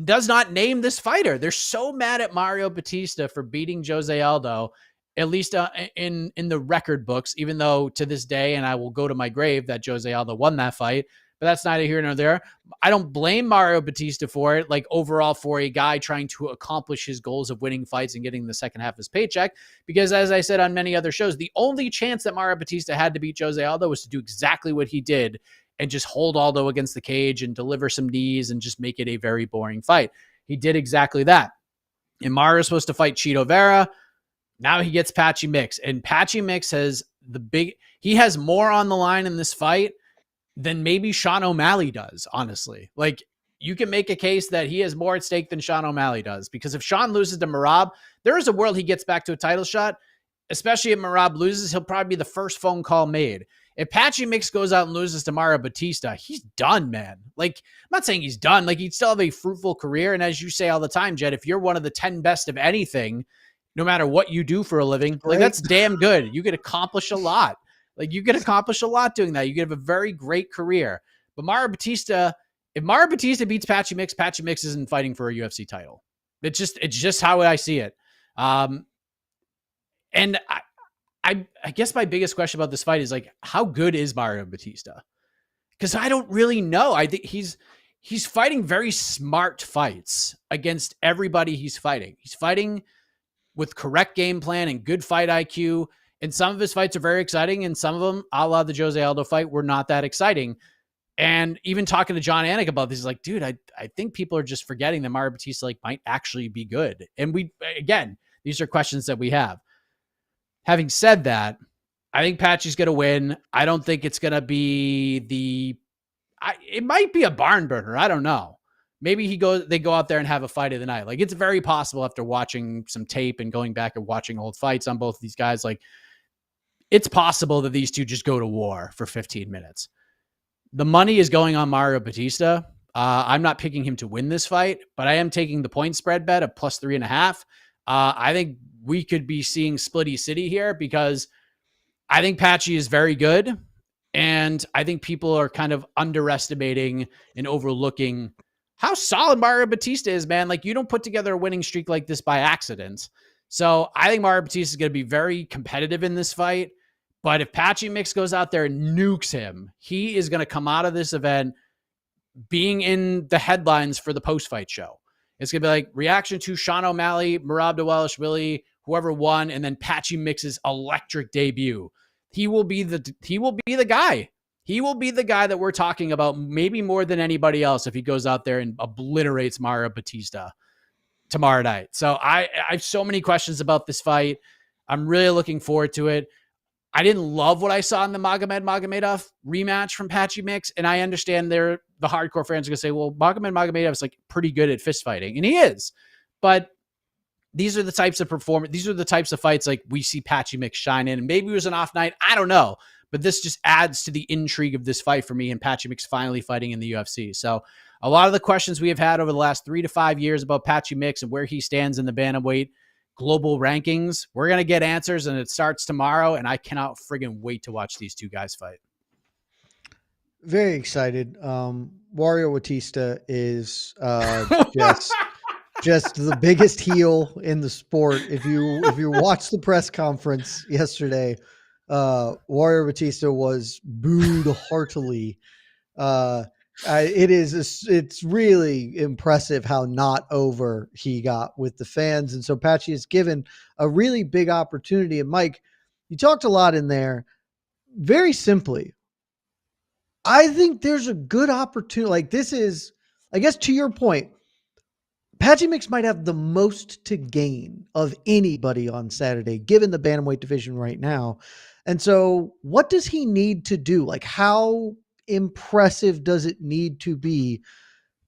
does not name this fighter. They're so mad at Mario Bautista for beating Jose Aldo, at least in the record books, even though to this day, and I will go to my grave, that Jose Aldo won that fight, but that's neither here nor there. I don't blame Mario Bautista for it. Like overall, for a guy trying to accomplish his goals of winning fights and getting the second half of his paycheck, because as I said on many other shows, the only chance that Mario Bautista had to beat Jose Aldo was to do exactly what he did and just hold Aldo against the cage and deliver some knees and just make it a very boring fight. He did exactly that. And Mario's supposed to fight Chito Vera. Now he gets Patchy Mix. And Patchy Mix has he has more on the line in this fight than maybe Sean O'Malley does, honestly. Like, you can make a case that he has more at stake than Sean O'Malley does, because if Sean loses to Merab, there is a world he gets back to a title shot. especially if Merab loses, he'll probably be the first phone call made. If Patchy Mix goes out and loses to Mario Bautista, he's done, man. Like, I'm not saying he's done. Like, he'd still have a fruitful career. And as you say all the time, Jed, if you're one of the 10 best of anything, no matter what you do for a living, like, that's damn good. You could accomplish a lot. Like, you could accomplish a lot doing that. You could have a very great career. But Mario Bautista, if Mario Bautista beats Patchy Mix isn't fighting for a UFC title. It's just how I see it. And I guess my biggest question about this fight is, like, how good is Mario Bautista? Because I don't really know. I think he's fighting very smart fights against everybody he's fighting. He's fighting with correct game plan and good fight IQ. And some of his fights are very exciting, and some of them, a la the Jose Aldo fight, were not that exciting. And even talking to John Anik about this, he's like, dude, I think people are just forgetting that Mario Bautista, like, might actually be good. And these are questions that we have. Having said that, I think Patchy's going to win. I don't think it's going to be it might be a barn burner. I don't know. Maybe they go out there and have a fight of the night. Like, it's very possible after watching some tape and going back and watching old fights on both of these guys. Like, it's possible that these two just go to war for 15 minutes. The money is going on Mario Bautista. I'm not picking him to win this fight, but I am taking the point spread bet of +3.5. I think we could be seeing Splitty City here because I think Patchy is very good. And I think people are kind of underestimating and overlooking how solid Mario Bautista is, man. Like, you don't put together a winning streak like this by accident. So I think Mario Bautista is going to be very competitive in this fight. But if Patchy Mix goes out there and nukes him, he is going to come out of this event being in the headlines for the post-fight show. It's going to be like reaction to Sean O'Malley, Merab Dvalishvili, whoever won, and then Patchy Mix's electric debut. He will be the guy. He will be the guy that we're talking about maybe more than anybody else if he goes out there and obliterates Mario Bautista tomorrow night. So I have so many questions about this fight. I'm really looking forward to it. I didn't love what I saw in the Magomedov rematch from Patchy Mix, and I understand the hardcore fans are going to say, well, Magomedov is, like, pretty good at fist fighting, and he is. But these are the types of these are the types of fights, like, we see Patchy Mix shine in. And maybe it was an off night. I don't know. But this just adds to the intrigue of this fight for me, and Patchy Mix finally fighting in the UFC. So a lot of the questions we have had over the last 3 to 5 years about Patchy Mix and where he stands in the bantamweight global rankings, we're going to get answers, and it starts tomorrow. And I cannot friggin' wait to watch these two guys fight. Very excited. Mario Bautista is just the biggest heel in the sport. If you watch the press conference yesterday, Mario Bautista was booed heartily. It's really impressive how not over he got with the fans. And so Patchy is given a really big opportunity. And Mike, you talked a lot in there. Very simply, I think there's a good opportunity. Like, this is, I guess, to your point, Patchy Mix might have the most to gain of anybody on Saturday, given the bantamweight division right now. And so what does he need to do? Like, how impressive does it need to be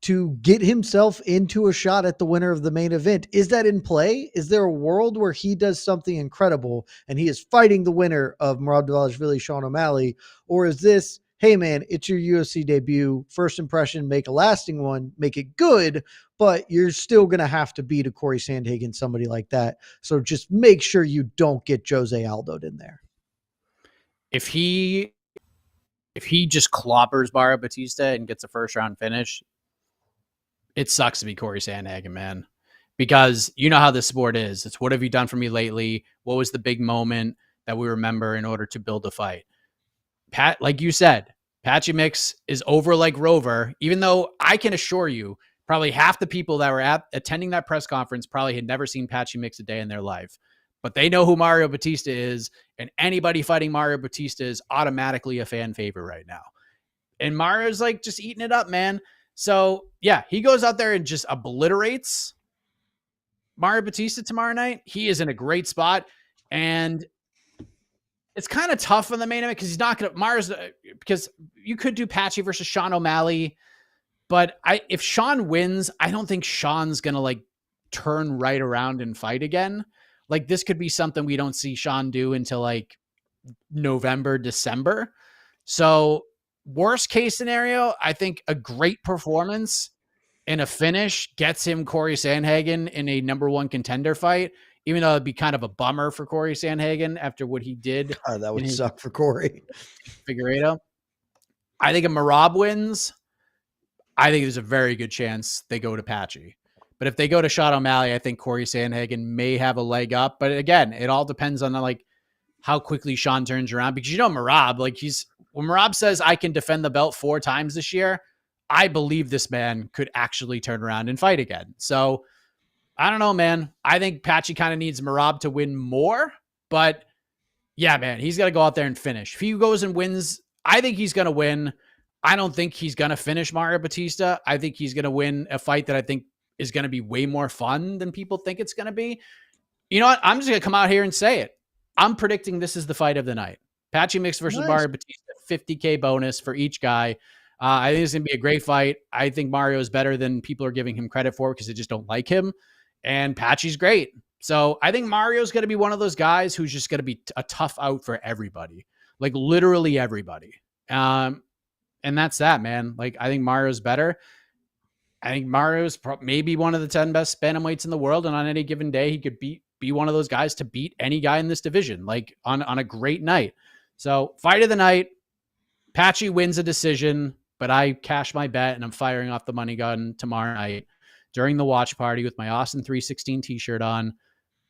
to get himself into a shot at the winner of the main event? Is that in play? Is there a world where he does something incredible and he is fighting the winner of Merab Dvalishvili, Sean O'Malley? Or is this, hey man, it's your UFC debut, first impression, make a lasting one, make it good, but you're still going to have to beat a Corey Sandhagen, somebody like that. So just make sure you don't get Jose Aldo'd in there. If he just clobbers Mario Bautista and gets a first round finish, it sucks to be Corey Sandhagen, man. Because you know how this sport is. It's what have you done for me lately? What was the big moment that we remember in order to build a fight? Pat, like you said, Patchy Mix is over like Rover, even though I can assure you, probably half the people that were attending that press conference probably had never seen Patchy Mix a day in their life. But they know who Mario Bautista is, and anybody fighting Mario Bautista is automatically a fan favorite right now. And Mario's, like, just eating it up, man. So, yeah, he goes out there and just obliterates Mario Bautista tomorrow night. He is in a great spot, and it's kind of tough on the main event because he's not going to because you could do Patchy versus Sean O'Malley, but if Sean wins, I don't think Sean's going to, like, turn right around and fight again. like this could be something we don't see Sean do until like November, December. So worst case scenario, I think a great performance and a finish gets him Corey Sandhagen in a number one contender fight, even though it'd be kind of a bummer for Corey Sandhagen after what he did. God, that would suck for Corey. Figueiredo. I think if Merab wins, I think there's a very good chance they go to Patchy. But if they go to Sean O'Malley, I think Corey Sandhagen may have a leg up. But again, it all depends on like how quickly Sean turns around, because Merab, like when Merab says I can defend the belt 4 times this year, I believe this man could actually turn around and fight again. So I don't know, man. I think Patchy kind of needs Merab to win more, but yeah, man, he's got to go out there and finish. If he goes and wins, I think he's going to win. I don't think he's going to finish Mario Bautista. I think he's going to win a fight that I think is going to be way more fun than people think it's going to be. You know what? I'm just going to come out here and say it. I'm predicting this is the fight of the night. Patchy Mix versus Mario Bautista, $50K bonus for each guy. I think it's going to be a great fight. I think Mario is better than people are giving him credit for because they just don't like him. And Patchy's great. So I think Mario's going to be one of those guys who's just going to be a tough out for everybody, like literally everybody. And that's that, man. Like, I think Mario's better. I think Mario's maybe one of the 10 best bantamweights in the world. And on any given day, he could be one of those guys to beat any guy in this division, like on a great night. So fight of the night, Patchy wins a decision, but I cash my bet and I'm firing off the money gun tomorrow night during the watch party with my Austin 316 t-shirt on,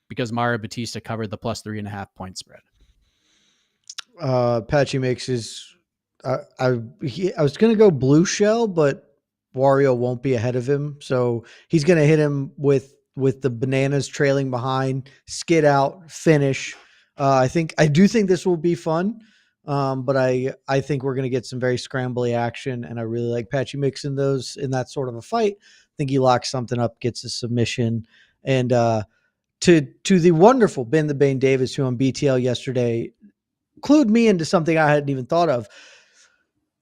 because Mario Bautista covered the plus 3.5 point spread. Patchy makes his, I was going to go blue shell, but Wario won't be ahead of him. So he's going to hit him with the bananas trailing behind, skid out, finish. I do think this will be fun. But I think we're going to get some very scrambly action, and I really like Patchy Mix in that sort of a fight. I think he locks something up, gets a submission. And to the wonderful Ben the Bane Davis, who on BTL yesterday clued me into something I hadn't even thought of.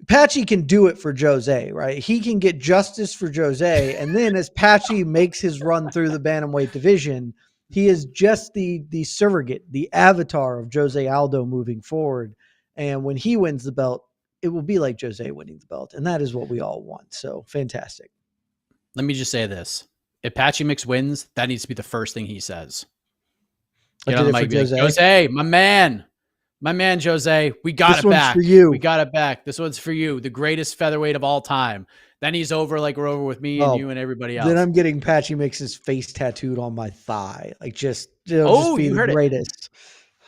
Patchy can do it for Jose, right? He can get justice for Jose, and then as Patchy makes his run through the bantamweight division, he is just the surrogate, the avatar of Jose Aldo moving forward. And when he wins the belt, it will be like Jose winning the belt. And that is what we all want. So fantastic. Let me just say this. If Patchy Mix wins, that needs to be the first thing he says. Get on the mic, Jose. Jose, my man, Jose, we got it back. For you. We got it back. This one's for you. The greatest featherweight of all time. Then he's over like we're over with me and you and everybody else. Then I'm getting Patchy Mix's face tattooed on my thigh. Like it'll just be the greatest.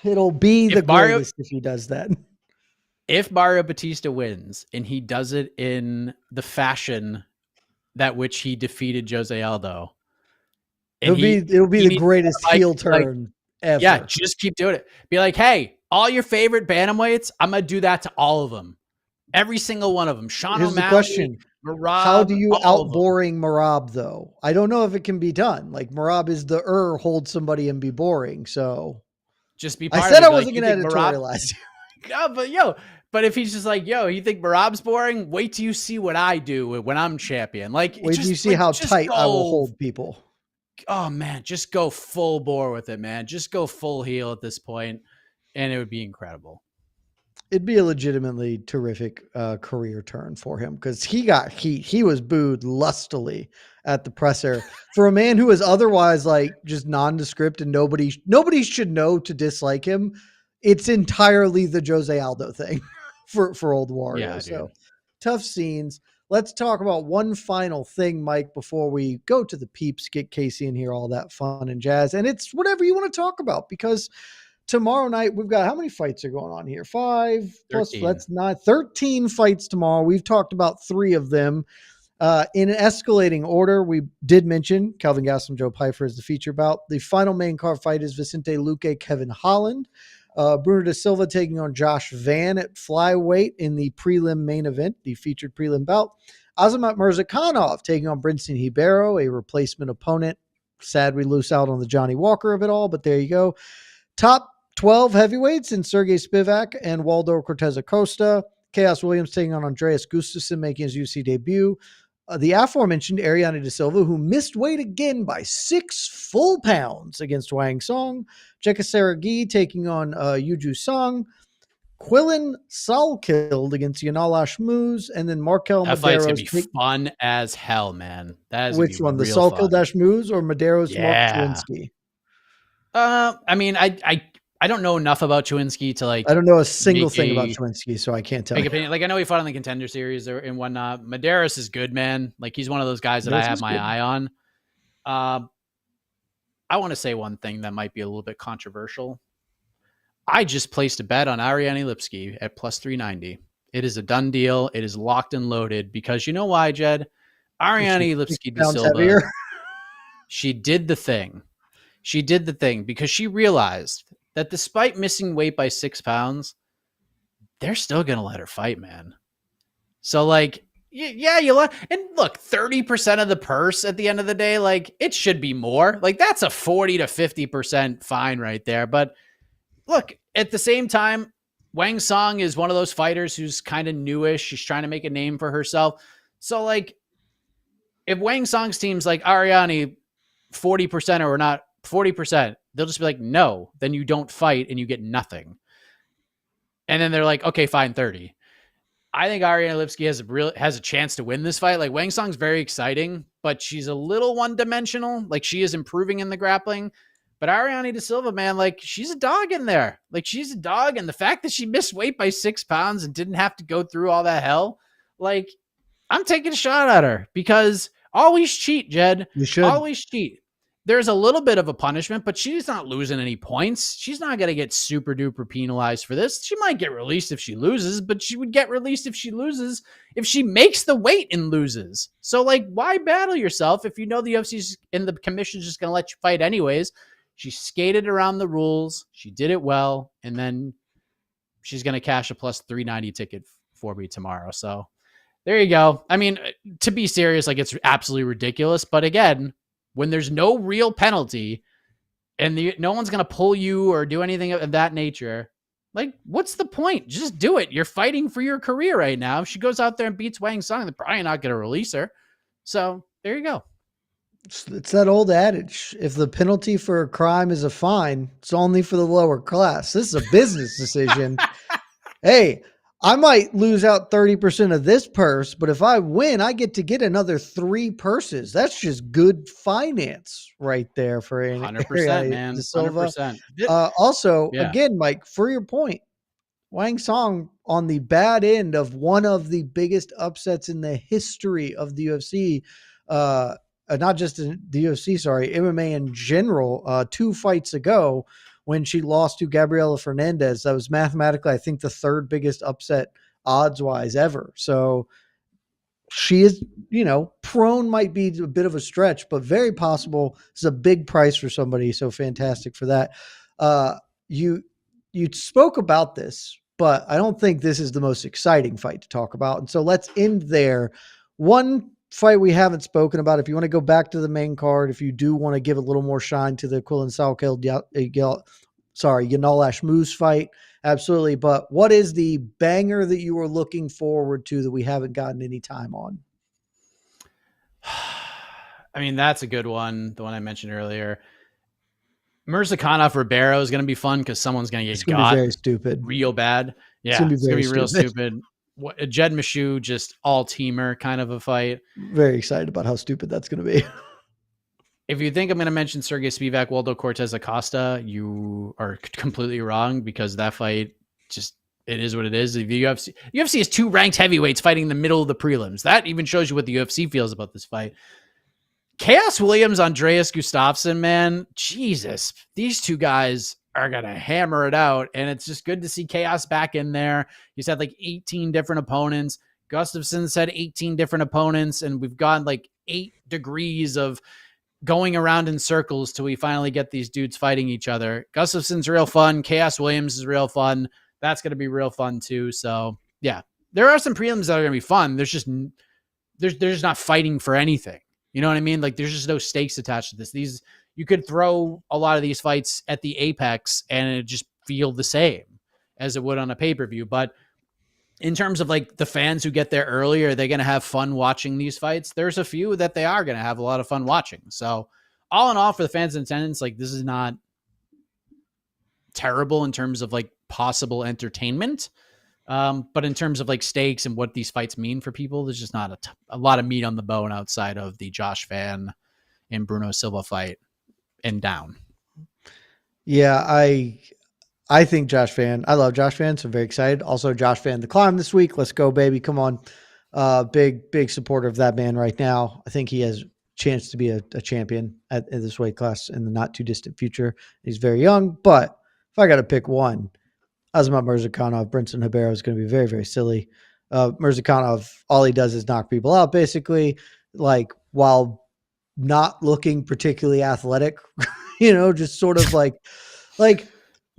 It'll be the greatest if he does that. If Mario Bautista wins and he does it in the fashion that which he defeated Jose Aldo, it'll be the greatest heel turn ever. Yeah, just keep doing it. Be like, hey, all your favorite bantamweights, I'm gonna do that to all of them, every single one of them. Sean O'Malley, the question: Merab, how do you out-boring Merab though? I don't know if it can be done. Like Merab is the hold somebody and be boring. So just be. I said I wasn't gonna editorialize. No, but if he's just like, yo, you think Merab's boring? Wait till you see what I do when I'm champion. Like, wait till you see how tight I will hold people. Oh man, just go full bore with it, man. Just go full heel at this point, and it would be incredible. It'd be a legitimately terrific career turn for him because he got heat. He was booed lustily at the presser for a man who was otherwise like just nondescript and nobody should know to dislike him. It's entirely the Jose Aldo thing for old Wario. Yeah, so tough scenes. Let's talk about one final thing, Mike, before we go to the peeps, get Casey in here, all that fun and jazz. And it's whatever you want to talk about, because tomorrow night we've got, how many fights are going on here? 5 plus, that's not 13 fights tomorrow. We've talked about 3 of them in escalating order. We did mention Kelvin Gastelum, Joe Pyfer is the feature bout. The final main card fight is Vicente Luque, Kevin Holland. Bruno da Silva taking on Josh Van at flyweight in the prelim main event, the featured prelim bout. Azamat Murzakanov taking on Brinson Ribeiro, a replacement opponent. Sad we lose out on the Johnny Walker of it all, but there you go. Top 12 heavyweights in Sergey Spivak and Waldo Cortez Acosta. Chaos Williams taking on Andreas Gustafsson, making his UFC debut. the aforementioned Ariane De Silva, who missed weight again by 6 full pounds against Wang Song. Chekasaragi taking on Yuju Song. Quillen Salkild against Yanal Ashmuz, and then Markel That fight's gonna Medeiros. be fun as hell, man. That is Which gonna one? be The real Salkild fun. Ashmuz or Medeiros Mark Yeah. Chewinski? I mean, I don't know enough about Chewinski to like. I don't know a single make thing about a Chewinski, so I can't tell big you. opinion. Like I know he fought on the Contender Series and whatnot. Medeiros is good, man. Like he's one of those guys that I Medeiros have is my good. eye on. I want to say one thing that might be a little bit controversial. I just placed a bet on Ariane Lipski at plus 390. It is a done deal. It is locked and loaded because you know why, Jed? Ariane Lipski De Pounds Silva, heavier. she did the thing. She did the thing because she realized that despite missing weight by 6 pounds, they're still going to let her fight, man. So like, yeah, and look, 30% of the purse at the end of the day, like it should be more. Like that's a 40 to 50% fine right there. But look, at the same time, Wang Song is one of those fighters who's kind of newish. She's trying to make a name for herself. So like, if Wang Song's team's like, Ariane, 40% or not 40%, they'll just be like, no, then you don't fight and you get nothing. And then they're like, okay, fine, 30. I think Ariane Lipski has a chance to win this fight. Like Wang Song's very exciting, but she's a little one-dimensional. Like she is improving in the grappling. But Ariane De Silva, man, like she's a dog in there. Like she's a dog. And the fact that she missed weight by 6 pounds and didn't have to go through all that hell, like I'm taking a shot at her because always cheat, Jed. You should. Always cheat. There's a little bit of a punishment, but she's not losing any points. She's not going to get super duper penalized for this. She might get released if she loses, but she would get released if she loses, if she makes the weight and loses. So like, why battle yourself if you know the UFC's and the commission's just going to let you fight anyways? She skated around the rules. She did it well. And then she's going to cash a plus 390 ticket for me tomorrow. So there you go. I mean, to be serious, like it's absolutely ridiculous. But again, when there's no real penalty and no one's going to pull you or do anything of that nature, like what's the point? Just do it. You're fighting for your career right now. If she goes out there and beats Wang Song, they're probably not going to release her. So there you go. It's that old adage. If the penalty for a crime is a fine, it's only for the lower class. This is a business decision. Hey, I might lose out 30% of this purse, but if I win, I get another 3 purses. That's just good finance right there for 100%, man. 100%. Also, again, Mike, for your point, Wang Song on the bad end of one of the biggest upsets in the history of the UFC, not just in the UFC, sorry, MMA in general, 2 fights ago, when she lost to Gabriela Fernandez. That was mathematically, I think, the 3rd biggest upset odds-wise ever. So she is, prone might be a bit of a stretch, but very possible. It's a big price for somebody, so fantastic for that. You spoke about this, but I don't think this is the most exciting fight to talk about. And so let's end there. One fight we haven't spoken about, if you want to go back to the main card, if you do want to give a little more shine to the Quillen Salkild, Yanal Ashmuz fight, absolutely. But what is the banger that you are looking forward to that we haven't gotten any time on? I mean, that's a good one. The one I mentioned earlier. Mirzakhanov Ribeiro is going to be fun because someone's going to get got. Be very stupid. Real bad. Yeah, it's going to be real stupid. Jed Meshew, just all-teamer kind of a fight. Very excited about how stupid that's going to be. If you think I'm going to mention Sergey Spivak, Waldo Cortez Acosta, you are completely wrong because that fight just, it is what it is. The UFC has 2 ranked heavyweights fighting in the middle of the prelims. That even shows you what the UFC feels about this fight. Chaos Williams, Andreas Gustafsson, man, Jesus, these 2 guys are going to hammer it out. And it's just good to see Chaos back in there. He's had like 18 different opponents. Gustafsson's had 18 different opponents. And we've gone like 8 degrees of going around in circles till we finally get these dudes fighting each other. Gustafsson's real fun. Chaos Williams is real fun. That's going to be real fun too. So yeah, there are some prelims that are going to be fun. There's just not fighting for anything. You know what I mean? Like there's just no stakes attached to this. You could throw a lot of these fights at the apex and it just feel the same as it would on a pay-per-view. But in terms of like the fans who get there early, are they going to have fun watching these fights? There's a few that they are going to have a lot of fun watching. So all in all, for the fans in attendance, like this is not terrible in terms of like possible entertainment. But in terms of like stakes and what these fights mean for people, there's just not a lot of meat on the bone outside of the Josh Fan and Bruno Silva fight and down. Yeah, I think Josh Fan. I love Josh Fan, so I'm very excited. Also, Josh Fan, the climb this week. Let's go, baby. Come on. Big supporter of that man right now. I think he has a chance to be a champion in this weight class in the not too distant future. He's very young, but if I got to pick one, Azamat Murzakanov, Brinson Ribeiro is going to be very, very silly. Murzakanov, all he does is knock people out, basically, like while not looking particularly athletic, just sort of like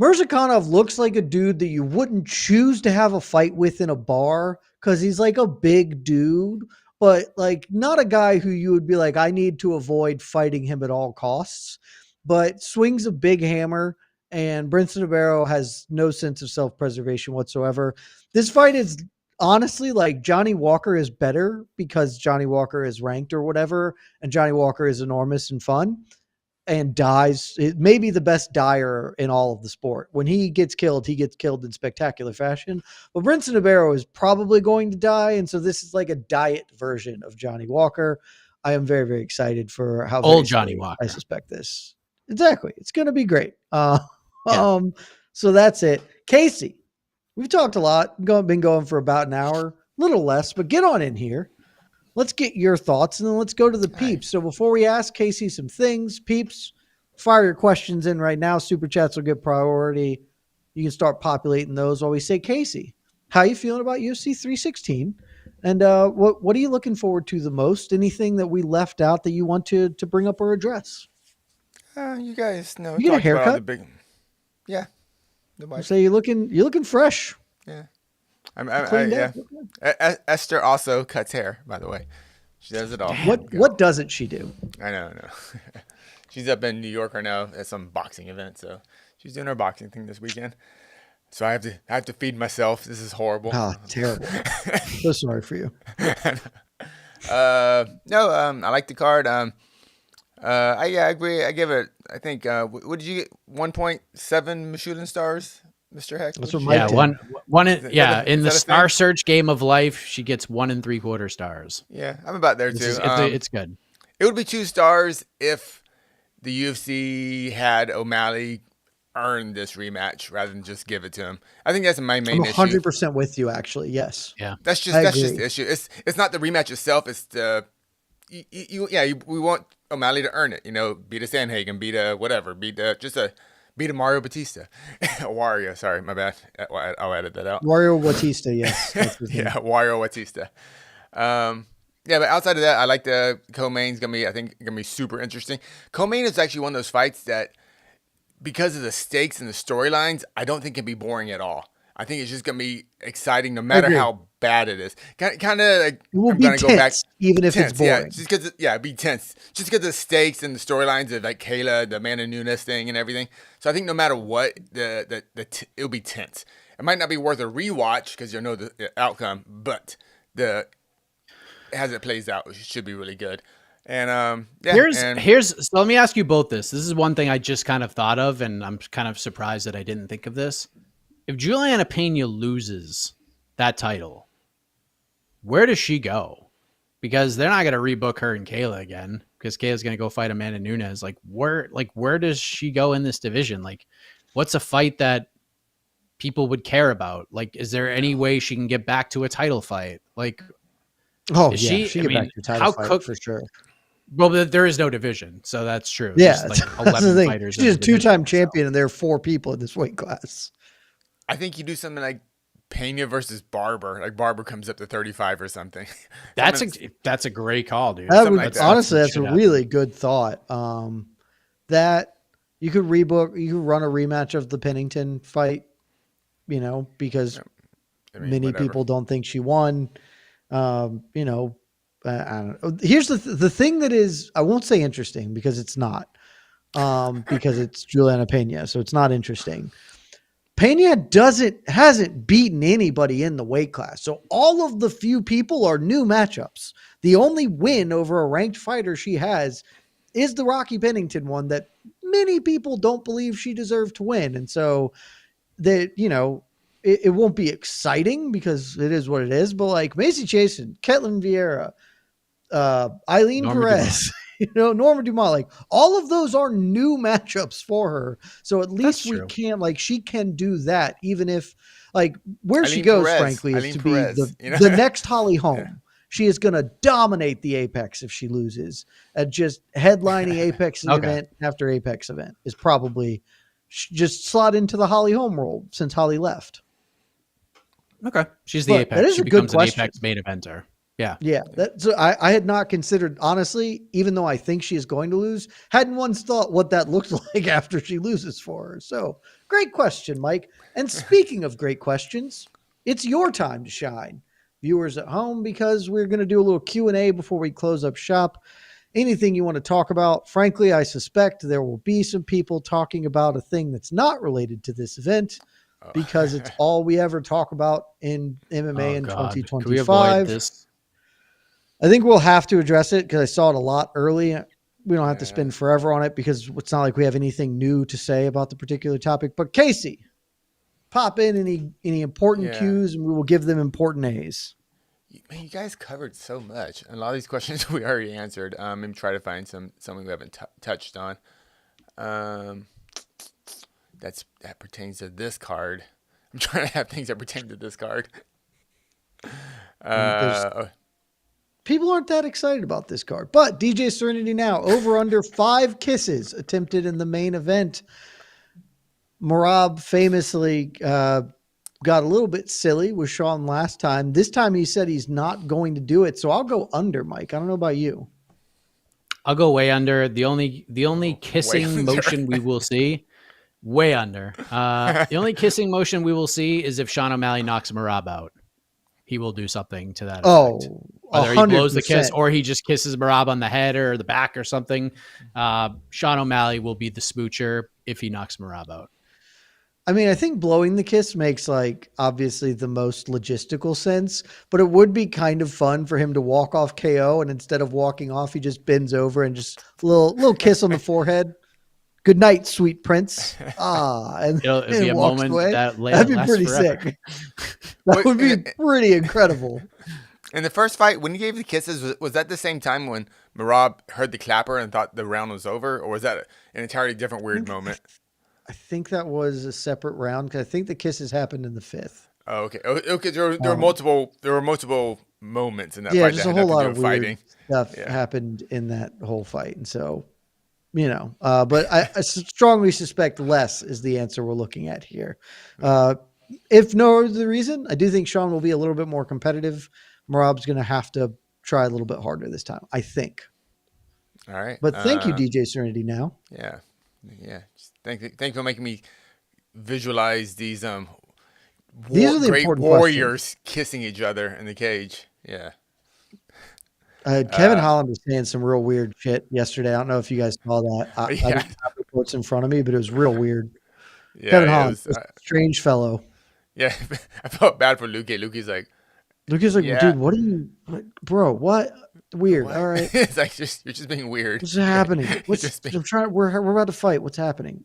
Murzakanov looks like a dude that you wouldn't choose to have a fight with in a bar because he's like a big dude, but like not a guy who you would be like, I need to avoid fighting him at all costs, but swings a big hammer. And Brinson Ribeiro has no sense of self-preservation whatsoever. This fight is honestly like Johnny Walker is better because Johnny Walker is ranked or whatever, and Johnny Walker is enormous and fun and dies. It may be the best dyer in all of the sport. When he gets killed in spectacular fashion. But Brinson Ribeiro is probably going to die, and so this is like a diet version of Johnny Walker. I am very, very excited for how old Johnny Walker. I suspect this. Exactly. It's going to be great. So that's it. Casey, we've talked a lot, been going for about an hour, a little less, but get on in here. Let's get your thoughts and then let's go to the peeps. So before we ask Casey some things, peeps, fire your questions in right now. Super chats will get priority. You can start populating those while we say, Casey, how are you feeling about UFC 316? And what are you looking forward to the most? Anything that we left out that you want to bring up or address? You guys know. You get a haircut? Yeah. So you're looking fresh. Yeah. Esther also cuts hair, by the way. She does it all. What doesn't she do? I know. She's up in New York right now at some boxing event, so she's doing her boxing thing this weekend. So I have to feed myself. This is horrible. Oh, terrible. So sorry for you. I like the card. I agree. I give it. I think. What did you get? 1.7 Michelin stars, Mr. Heck. That's what Mike did. one. In the Star Search Game of Life, she gets 1 3/4 stars. Yeah, I'm about there too. It's good. It would be 2 stars if the UFC had O'Malley earn this rematch rather than just give it to him. I think that's my main issue. 100% with you, actually. Yes. Yeah. That's just the issue. It's not the rematch itself. It's the we want O'Malley to earn it. Beat a Sandhagen, beat a whatever, beat a Mario Bautista. Wario, sorry, my bad. I'll edit that out. Mario Bautista, yes. Yeah, Wario Bautista. But outside of that, I like the co-main's gonna be super interesting. Co-main is actually one of those fights that, because of the stakes and the storylines, I don't think can be boring at all. I think it's just gonna be exciting, no matter how bad it is. Kind of like I'm gonna go back, even if it's boring. Yeah, just because it'd be tense. Just because the stakes and the storylines of like Kayla, the Amanda Nunes thing, and everything. So I think no matter what, it'll be tense. It might not be worth a rewatch because you'll know the outcome, but as it plays out, it should be really good. And so let me ask you both this. This is one thing I just kind of thought of, and I'm kind of surprised that I didn't think of this. If Julianna Peña loses that title, where does she go? Because they're not going to rebook her and Kayla again, because Kayla's going to go fight Amanda Nunes. Where does she go in this division? Like, what's a fight that people would care about? Like, is there any way she can get back to a title fight? Like, she get back to a title fight for sure. Well, there is no division, so that's true. Yeah, there's like 11 fighters. She's a 2-time champion, and there are 4 people in this weight class. I think you do something like Peña versus Barber. Like Barber comes up to 35 or something. That's a great call, dude. Honestly, that's a really good thought. That you could rebook, you could run a rematch of the Pennington fight, because many people don't think she won. I don't know. Here's the thing that is, I won't say interesting because it's not, because it's Julianna Peña, so it's not interesting. Peña hasn't beaten anybody in the weight class. So all of the few people are new matchups. The only win over a ranked fighter she has is the Rocky Pennington one that many people don't believe she deserved to win. And so that, it won't be exciting because it is what it is, but like Macy Chasen, Ketlin Vieira, Eileen Norma Perez, Norma Dumont, like all of those are new matchups for her. So at least we can, like, she can do that, even if like where Eileen she goes, Perez, frankly, is Eileen to Perez, be the next Holly Holm. Yeah. She is going to dominate the Apex if she loses. Just headlining Apex event after Apex event is probably just slot into the Holly Holm role since Holly left. Okay. She's the Apex. She becomes an Apex main eventer. Yeah. Yeah. So I had not considered, honestly, even though I think she is going to lose, hadn't once thought what that looked like after she loses for her. So great question, Mike. And speaking of great questions, it's your time to shine. Viewers at home, because we're going to do a little Q&A before we close up shop. Anything you want to talk about? Frankly, I suspect there will be some people talking about a thing that's not related to this event because it's all we ever talk about in MMA in 2025. Can we avoid this? I think we'll have to address it because I saw it a lot early. We don't have to spend forever on it because it's not like we have anything new to say about the particular topic. But Casey, pop in any important cues and we will give them important A's. Man, you guys covered so much. And a lot of these questions we already answered. Maybe try to find something we haven't touched on. That pertains to this card. I'm trying to have things that pertain to this card. People aren't that excited about this card. But DJ Serenity now, over under 5 kisses attempted in the main event. Merab famously got a little bit silly with Sean last time. This time he said he's not going to do it. So I'll go under, Mike. I don't know about you. I'll go way under. The only kissing motion we will see, way under. The only kissing motion we will see is if Sean O'Malley knocks Merab out. He will do something to that effect. Whether 100%. He blows the kiss or he just kisses Merab on the head or the back or something. Sean O'Malley will be the smoocher if he knocks Merab out. I mean, I think blowing the kiss makes obviously the most logistical sense, but it would be kind of fun for him to walk off KO and instead of walking off, he just bends over and just a little kiss on the forehead. Good night, sweet prince. And it'll be a moment away. That'd be pretty sick. That would be pretty incredible. In the first fight, when he gave the kisses, was that the same time when Merab heard the clapper and thought the round was over, or was that an entirely different weird moment? I think that was a separate round because I think the kisses happened in the 5th. Oh, okay. Okay. There were multiple moments in that fight. Yeah, just a whole lot of weird stuff happened in that whole fight, and so but I strongly suspect less is the answer we're looking at here. If no other reason, I do think Sean will be a little bit more competitive. Merab's going to have to try a little bit harder this time, I think. All right. But thank you, DJ Serenity. Now. Yeah. Thank you for making me visualize these are the great important warriors questions. Kissing each other in the cage. Yeah. Kevin Holland was saying some real weird shit yesterday. I don't know if you guys saw that. I didn't have the quotes in front of me, but it was real weird. Yeah, Kevin Holland, was, strange fellow. Yeah, I felt bad for Luque. Luque's like, dude, what are you, bro? What? Weird. What? All right. It's like you're just being weird. What's happening? We're about to fight. What's happening?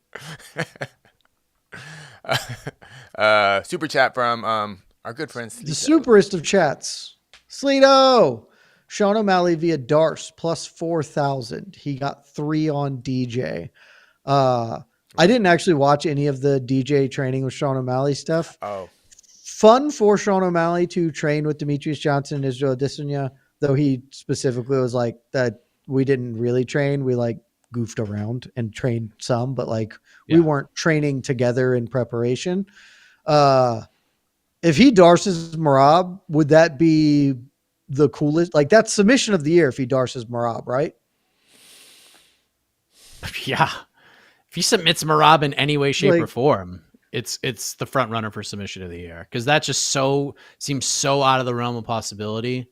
Super chat from our good friend Sleeto. The superest of chats. Sleeto. Sean O'Malley via Darce plus 4,000. He got 3 on DJ. I didn't actually watch any of the DJ training with Sean O'Malley stuff. Oh. Fun for Sean O'Malley to train with Demetrius Johnson and Israel Adesanya, though he specifically was like that we didn't really train. We goofed around and trained some, but we weren't training together in preparation. If he Darces Merab, would that be the coolest? That's submission of the year if he Darces Merab, right? Yeah. If he submits Merab in any way, shape, or form, it's the front runner for submission of the year, because that just seems so out of the realm of possibility,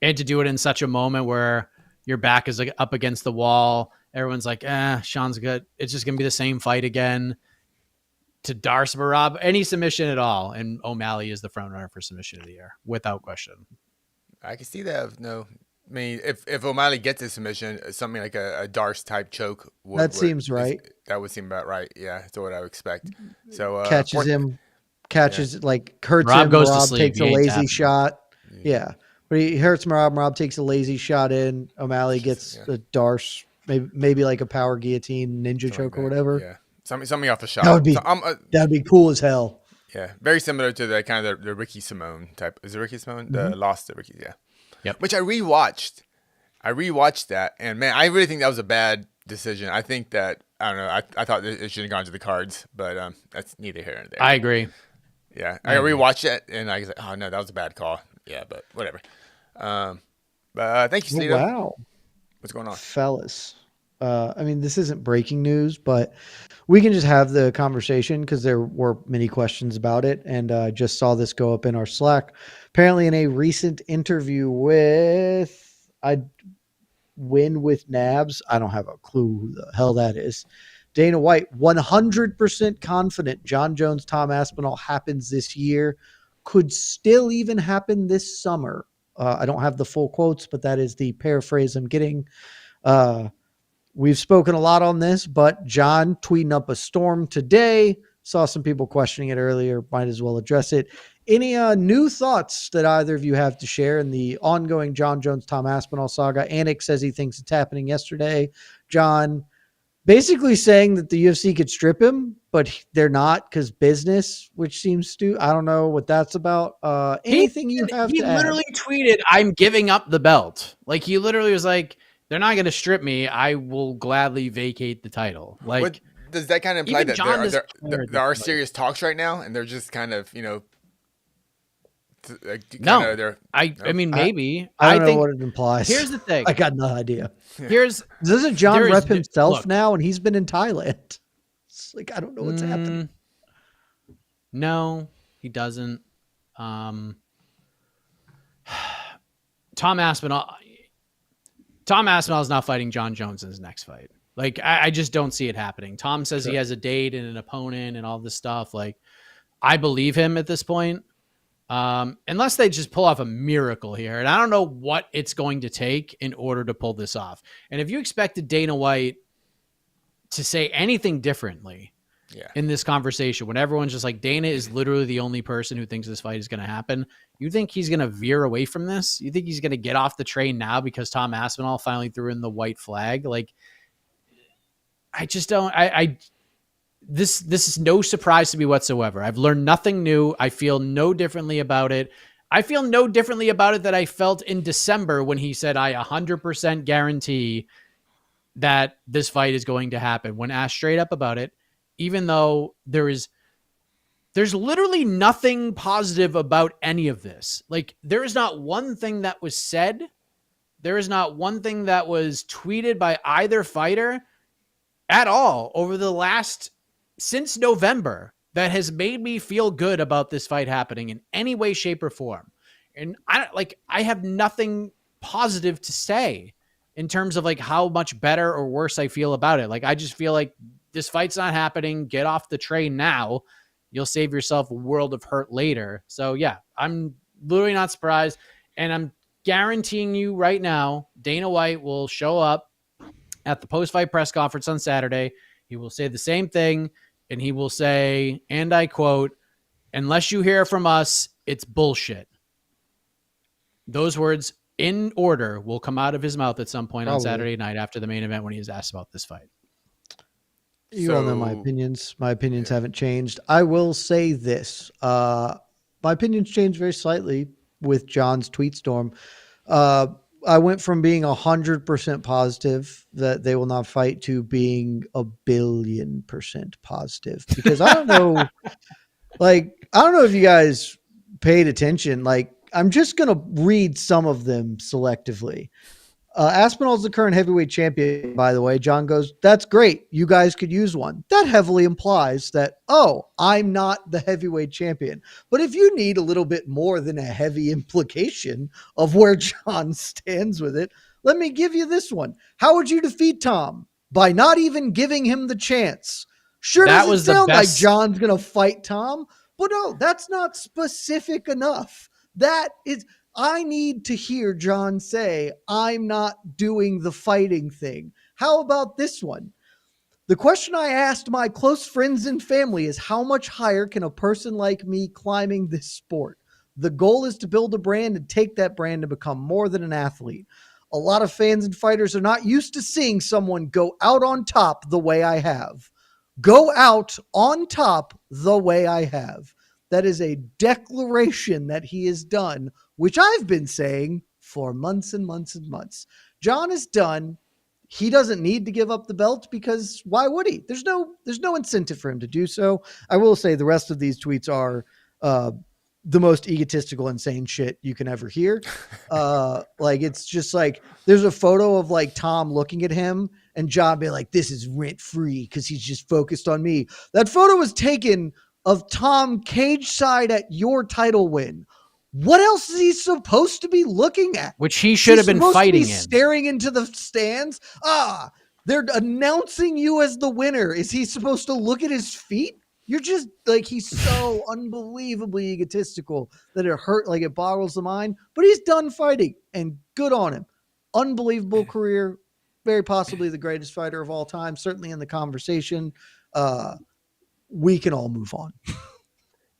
and to do it in such a moment where your back is up against the wall, everyone's like, Sean's good. It's just gonna be the same fight again. to Darce Merab, any submission at all, and O'Malley is the front runner for submission of the year, without question. I can see that. No, I mean, if O'Malley gets a submission, something like a Darce type choke, seems right. That would seem about right. Yeah, that's what I would expect. So catches him, like hurts Merab him. goes to Merab sleep. takes He a ain't lazy tapping. shot. Yeah, but he hurts Merab. Merab takes a lazy shot in. O'Malley gets a Darce, maybe like a power guillotine, ninja choke or whatever. Yeah, something off a shot. That'd be cool as hell. Yeah, very similar to the kind of the Ricky Simone type. Is it Ricky Simone? The lost to Ricky, yeah. Yep. Which I rewatched. That, and man, I really think that was a bad decision. I think that, I don't know, I thought it should have gone to the cards, but that's neither here nor there. I agree. Yeah, I rewatched it, and I was like, oh no, that was a bad call. Yeah, but whatever. But thank you, Steve. Wow. What's going on? Fellas. I mean, this isn't breaking news, but we can just have the conversation because there were many questions about it. And I just saw this go up in our Slack. Apparently in a recent interview with Win with Nabs, I don't have a clue who the hell that is. Dana White, 100% confident John Jones, Tom Aspinall happens this year. Could still even happen this summer. I don't have the full quotes, but that is the paraphrase I'm getting. We've spoken a lot on this, but John tweeting up a storm today. Saw some people questioning it earlier. Might as well address it. Any new thoughts that either of you have to share in the ongoing John Jones, Tom Aspinall saga? Anik says he thinks it's happening yesterday. John basically saying that the UFC could strip him, but they're not because business, which seems to, I don't know what that's about. Anything you have to add? He literally tweeted, I'm giving up the belt. Like, he literally was like, they're not going to strip me. I will gladly vacate the title. Like, does that kind of imply that there are serious talks right now, and they're just kind of, I mean, maybe. I don't know what it implies. Here's the thing. I got no idea. Doesn't John rep himself now, and he's been in Thailand? It's like, I don't know what's happening. No, he doesn't. Tom Aspinall is not fighting John Jones in his next fight. Like, I just don't see it happening. Tom says he has a date and an opponent and all this stuff. Like, I believe him at this point. Unless they just pull off a miracle here. And I don't know what it's going to take in order to pull this off. And if you expected Dana White to say anything differently in this conversation, when everyone's just like, Dana is literally the only person who thinks this fight is going to happen, you think he's going to veer away from this? You think he's going to get off the train now because Tom Aspinall finally threw in the white flag? Like, I just don't, This is no surprise to me whatsoever. I've learned nothing new. I feel no differently about it. I feel no differently about it that I felt in December when he said, I 100% guarantee that this fight is going to happen. When asked straight up about it, even though there's literally nothing positive about any of this. Like, there is not one thing that was said. There is not one thing that was tweeted by either fighter at all over the since November that has made me feel good about this fight happening in any way, shape, or form. And I have nothing positive to say in terms of like how much better or worse I feel about it. Like, I just feel like this fight's not happening. Get off the train now. You'll save yourself a world of hurt later. So yeah, I'm literally not surprised. And I'm guaranteeing you right now, Dana White will show up at the post-fight press conference on Saturday. He will say the same thing. And he will say, and I quote, unless you hear from us, it's bullshit. Those words in order will come out of his mouth at some point on Saturday night after the main event when he is asked about this fight. You all know my opinions. My opinions haven't changed. I will say this. My opinions changed very slightly with John's tweet storm. I went from being 100% positive that they will not fight to being 1,000,000,000% positive, because I don't know, I don't know if you guys paid attention. Like, I'm just going to read some of them selectively. Aspinall's the current heavyweight champion, by the way. John goes, that's great. You guys could use one. That heavily implies that, I'm not the heavyweight champion. But if you need a little bit more than a heavy implication of where John stands with it, let me give you this one. How would you defeat Tom? By not even giving him the chance. Sure That doesn't was the sound like best- John's going to fight Tom, but no, that's not specific enough. That is, I need to hear John say, I'm not doing the fighting thing. How about this one? The question I asked my close friends and family is, how much higher can a person like me climbing this sport? The goal is to build a brand and take that brand to become more than an athlete. A lot of fans and fighters are not used to seeing someone go out on top the way I have. Go out on top the way I have. That is a declaration that he has done, which I've been saying for months and months and months. John is done. He doesn't need to give up the belt because why would he? There's no incentive for him to do so. I will say the rest of these tweets are the most egotistical, insane shit you can ever hear. Like, it's just like, there's a photo of like Tom looking at him and John being like, this is rent free because he's just focused on me. That photo was taken of Tom cage side at your title win. What else is he supposed to be looking at? Which he should have been fighting in. Staring into the stands. They're announcing you as the winner. Is he supposed to look at his feet? You're just like, he's so unbelievably egotistical that it hurt, like it boggles the mind. But he's done fighting, and good on him. Unbelievable career. Very possibly the greatest fighter of all time. Certainly in the conversation. We can all move on.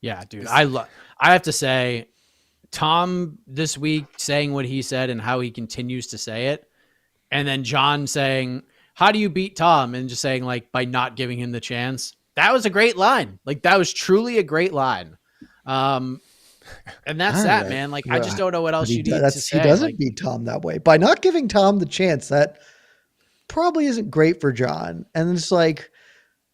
Yeah, dude. I have to say, Tom this week saying what he said and how he continues to say it, and then John saying, how do you beat Tom? And just saying, like, by not giving him the chance. That was a great line. Like, that was truly a great line. And that's that, man. Like, I just don't know what else you need to say. He doesn't beat Tom that way. By not giving Tom the chance, that probably isn't great for John. And it's like,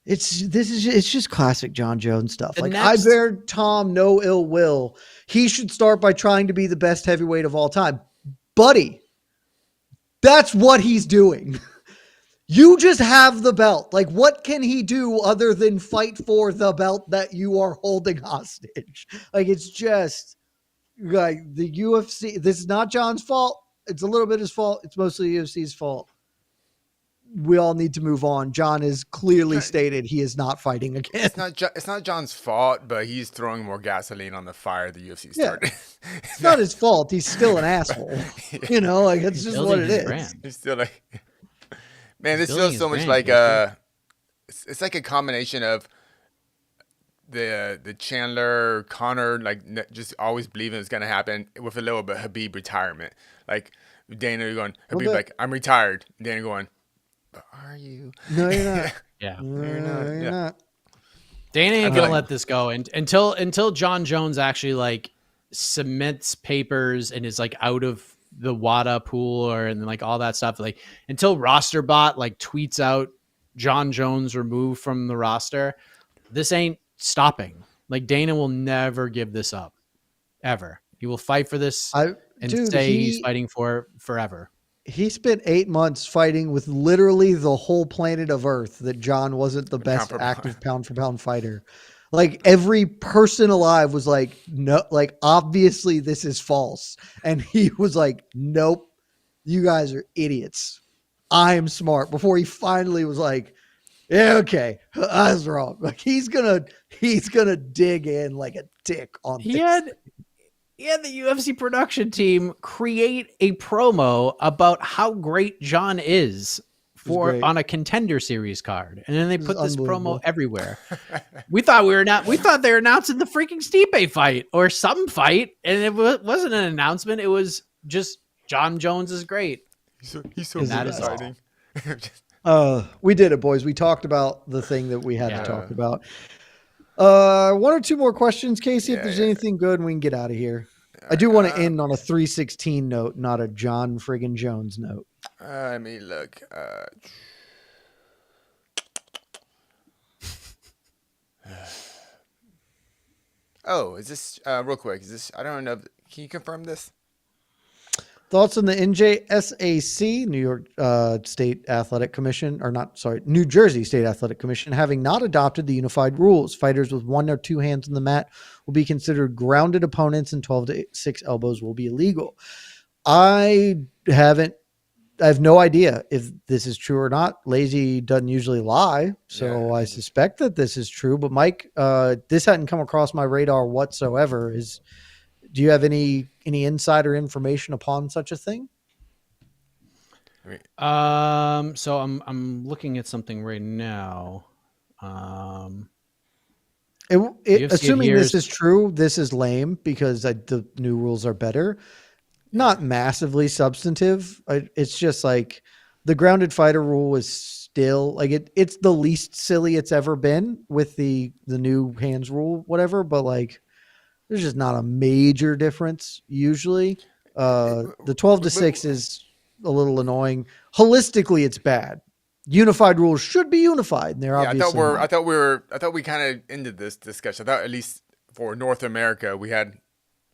it's just classic John Jones stuff. I bear Tom no ill will. He should start by trying to be the best heavyweight of all time. Buddy, that's what he's doing. You just have the belt. Like, what can he do other than fight for the belt that you are holding hostage? Like, it's just like the UFC. This is not John's fault. It's a little bit his fault. It's mostly UFC's fault. We all need to move on. John has clearly stated he is not fighting again. It's not John's fault, but he's throwing more gasoline on the fire the UFC started. Yeah. It's not his fault. He's still an asshole. You know, like, it's just what it is. Brand. He's still like, man, this feels so much like it's like a combination of the Chandler Connor, like, just always believing it's gonna happen, with a little bit Habib retirement. Like, Dana going, Habib like, I'm retired. Dana going, but are you? No, you're not. Yeah. No, you're not. Dana ain't gonna let this go until John Jones actually, like, submits papers and is, like, out of the WADA pool and like all that stuff. Like, until RosterBot, like, tweets out John Jones removed from the roster, this ain't stopping. Like, Dana will never give this up, ever. He will fight for this he's fighting for forever. He spent 8 months fighting with literally the whole planet of Earth that John wasn't the best active pound for pound fighter. Like, every person alive was like, no, like, obviously this is false. And he was like, nope, you guys are idiots. I am smart. Before he finally was like, yeah, okay, I was wrong. Like, he's gonna dig in like a tick on this. He had the UFC production team create a promo about how great John is on a Contender Series card, and then they put this promo everywhere. we thought they were announcing the freaking Stipe fight or some fight, and it wasn't an announcement. It was just John Jones is great. He's so exciting. We did it, boys. We talked about the thing that we had to talk about. One or two more questions, Casey, if there's anything good, and we can get out of here. I do want to end on a 316 note, not a John friggin' Jones note. I mean, look. Is this real quick? Is this? I don't know. Can you confirm this? Thoughts on the NJSAC, New York State Athletic Commission, New Jersey State Athletic Commission, having not adopted the unified rules. Fighters with one or two hands on the mat will be considered grounded opponents, and 12 to 6 elbows will be illegal. I I have no idea if this is true or not. Lazy doesn't usually lie, so Yeah. I suspect that this is true. But Mike, this hadn't come across my radar whatsoever. Do you have any insider information upon such a thing? So I'm looking at something right now. Assuming this is true, this is lame because the new rules are better. Not massively substantive. It's just like the grounded fighter rule is still like it's the least silly it's ever been with the new hands rule, whatever. But like, there's just not a major difference usually. The 12-6 is a little annoying. Holistically, it's bad. Unified rules should be unified. And they're obviously not. I thought we kind of ended this discussion. I thought at least for North America we had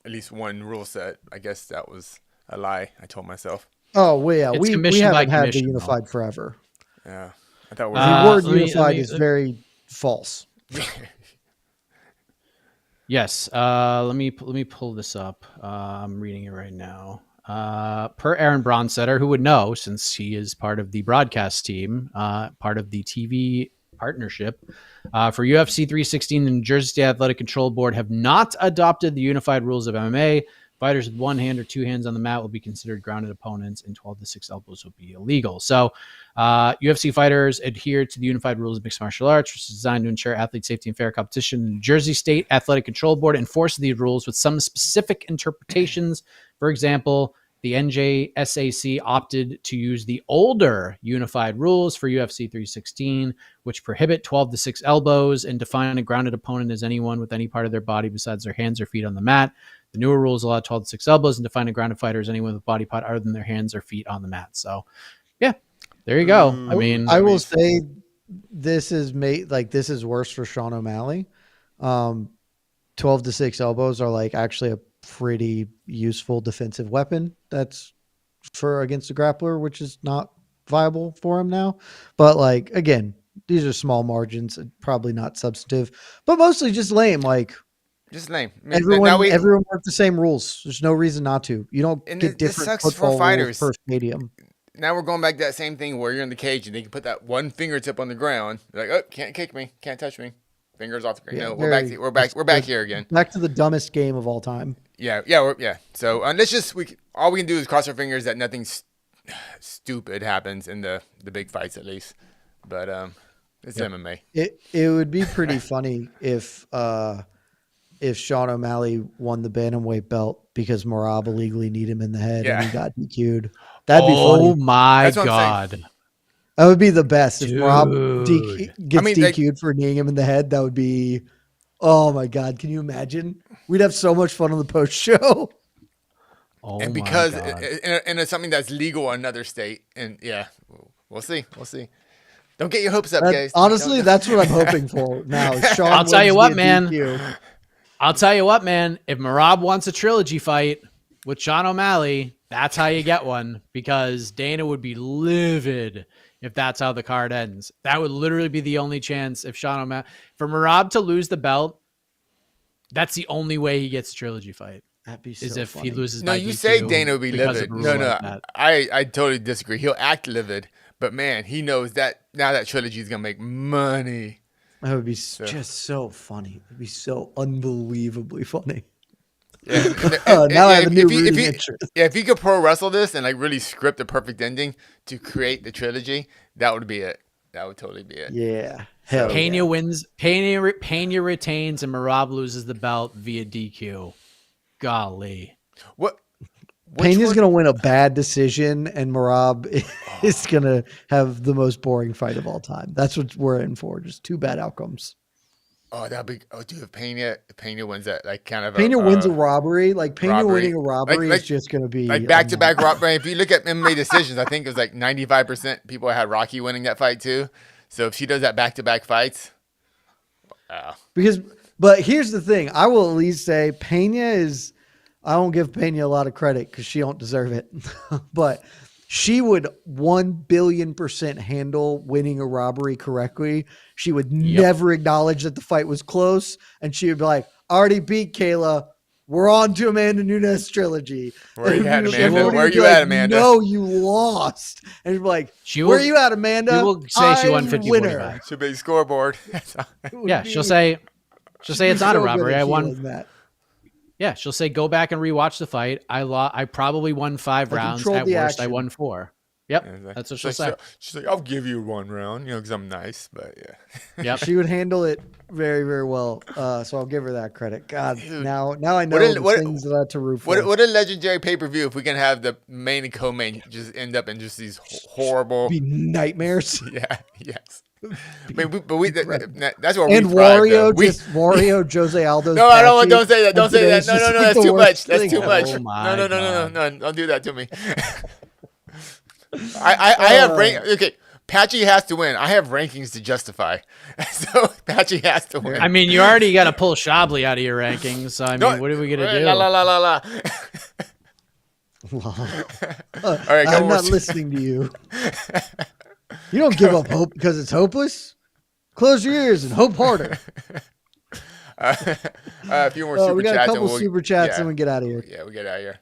at least one rule set. I guess that was a lie. I told myself. Oh, well, yeah, we haven't had the unified though. Forever. Yeah, I thought the word unified is very false. Yes. Let me pull this up. I'm reading it right now. Per Aaron Bronstetter, who would know since he is part of the broadcast team, part of the TV partnership for UFC 316, the New Jersey State Athletic Control Board have not adopted the unified rules of MMA. Fighters with one hand or two hands on the mat will be considered grounded opponents, and 12-6 elbows will be illegal. So UFC fighters adhere to the unified rules of mixed martial arts, which is designed to ensure athlete safety and fair competition. The New Jersey State Athletic Control Board enforces these rules with some specific interpretations. For example, the NJSAC opted to use the older unified rules for UFC 316, which prohibit 12-6 elbows and define a grounded opponent as anyone with any part of their body besides their hands or feet on the mat. The newer rules allow 12-6 elbows and define a grounded fighter as anyone with body part other than their hands or feet on the mat. So, yeah, there you go. I will say this is this is worse for Sean O'Malley. 12-6 elbows are like actually a pretty useful defensive weapon. That's for against a grappler, which is not viable for him now. But like, again, these are small margins, probably not substantive, but mostly just lame. Like, just lame. Everyone worked the same rules. There's no reason not to. You don't get different football rules per stadium. Now we're going back to that same thing where you're in the cage and they can put that one fingertip on the ground. They're like, oh, can't kick me, can't touch me. Fingers off the ground. Yeah, no, we're back here again. Back to the dumbest game of all time. Yeah. So all we can do is cross our fingers that nothing stupid happens in the big fights at least. But it's MMA. It would be pretty funny if Sean O'Malley won the bantamweight belt because Merab illegally kneed him in the head and he got DQ'd. That'd be funny. Oh my God. That would be the best. If Merab gets DQ'd for kneeing him in the head, that would be, oh my God. Can you imagine? We'd have so much fun on the post show. Oh, and because and it's something that's legal in another state. And yeah, we'll see. Don't get your hopes up, guys. Honestly, that's what I'm hoping for now. I'll tell you what, man. If Merab wants a trilogy fight with Sean O'Malley, that's how you get one, because Dana would be livid if that's how the card ends. That would literally be the only chance if Sean O'Malley, for Merab to lose the belt, that's the only way he gets a trilogy fight. That'd be so is if funny. he loses. No, you say Dana would be livid. No. I totally disagree. He'll act livid, but man, he knows that now that trilogy is gonna make money. That would be just so funny. It'd be so unbelievably funny. Yeah. Now I have a new rooting interest. Yeah, if he could pro wrestle this and like really script the perfect ending to create the trilogy, that would be it. That would totally be it. Yeah. Peña wins. Peña retains, and Merab loses the belt via DQ. Golly. Peña's going to win a bad decision, and Merab is going to have the most boring fight of all time. That's what we're in for. Just two bad outcomes. Oh, that'd be. Oh, dude, if Peña wins that, like kind of. Peña wins a robbery. Like Peña winning a robbery is just going to be like back-to-back robbery. If you look at MMA decisions, I think it was like 95% people had Rocky winning that fight too. So if she does that back-to-back fights, but here's the thing: I will at least say Peña is. I don't give Peña a lot of credit because she don't deserve it, but she would 1,000,000,000% handle winning a robbery correctly. She would never acknowledge that the fight was close, and she would be like, "I already beat Kayla. we're on to Amanda Nunes trilogy. Where you at, Everybody Amanda? would Where be you like, at, Amanda? No, you lost. And you'd be like, where are you at, Amanda? She will say she won I'm 50, winner. 45. Should be scoreboard. Yeah, she'll say it's not a robbery. I won. That. Yeah, she'll say go back and rewatch the fight. I probably won 5 rounds. At the worst, I action. won 4. Yep, Yeah, exactly. that's what she'll say. She's like, I'll give you 1 round, because I'm nice, but yeah. Yep. She would handle it very, very well. So I'll give her that credit. God, Dude, now I know the things that I had to root for. What a legendary pay-per-view if we can have the main and co-main just end up in just these horrible Be nightmares. Yeah, yes. I mean, that's what And we thrive, though. Wario, Jose Aldo. No, I don't say that. Don't say that. No, that's too much. That's too much. Oh my No, don't do that to me. I have okay. Patchy has to win. I have rankings to justify, so Patchy has to win. I mean, you already got to pull Shabley out of your rankings. So I mean, what are we gonna do? La. All right, I'm not listening to you. You don't give up hope because it's hopeless. Close your ears and hope harder. A few more super we got chats. a couple super chats and we get out of here. Yeah, we get out of here.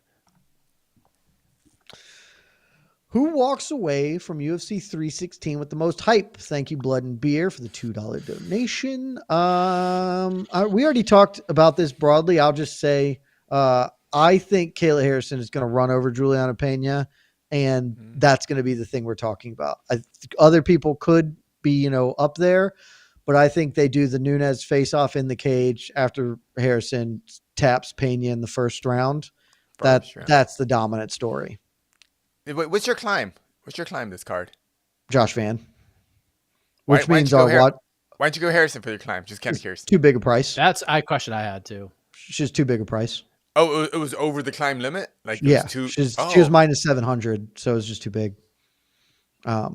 Who walks away from UFC 316 with the most hype? Thank you, Blood and Beer, for the $2 donation. We already talked about this broadly. I'll just say I think Kayla Harrison is going to run over Julianna Peña, and that's going to be the thing we're talking about. Other people could be, up there, but I think they do the Nunes face-off in the cage after Harrison taps Peña in the first round. That's the dominant story. What's your climb? This card? Josh Van. Why Which means don't you go Harrison for your climb? Just kind of curious. Too big a price. That's a question I had too. She's too big a price. Oh, it was over the climb limit? She was minus 700, so it was just too big. I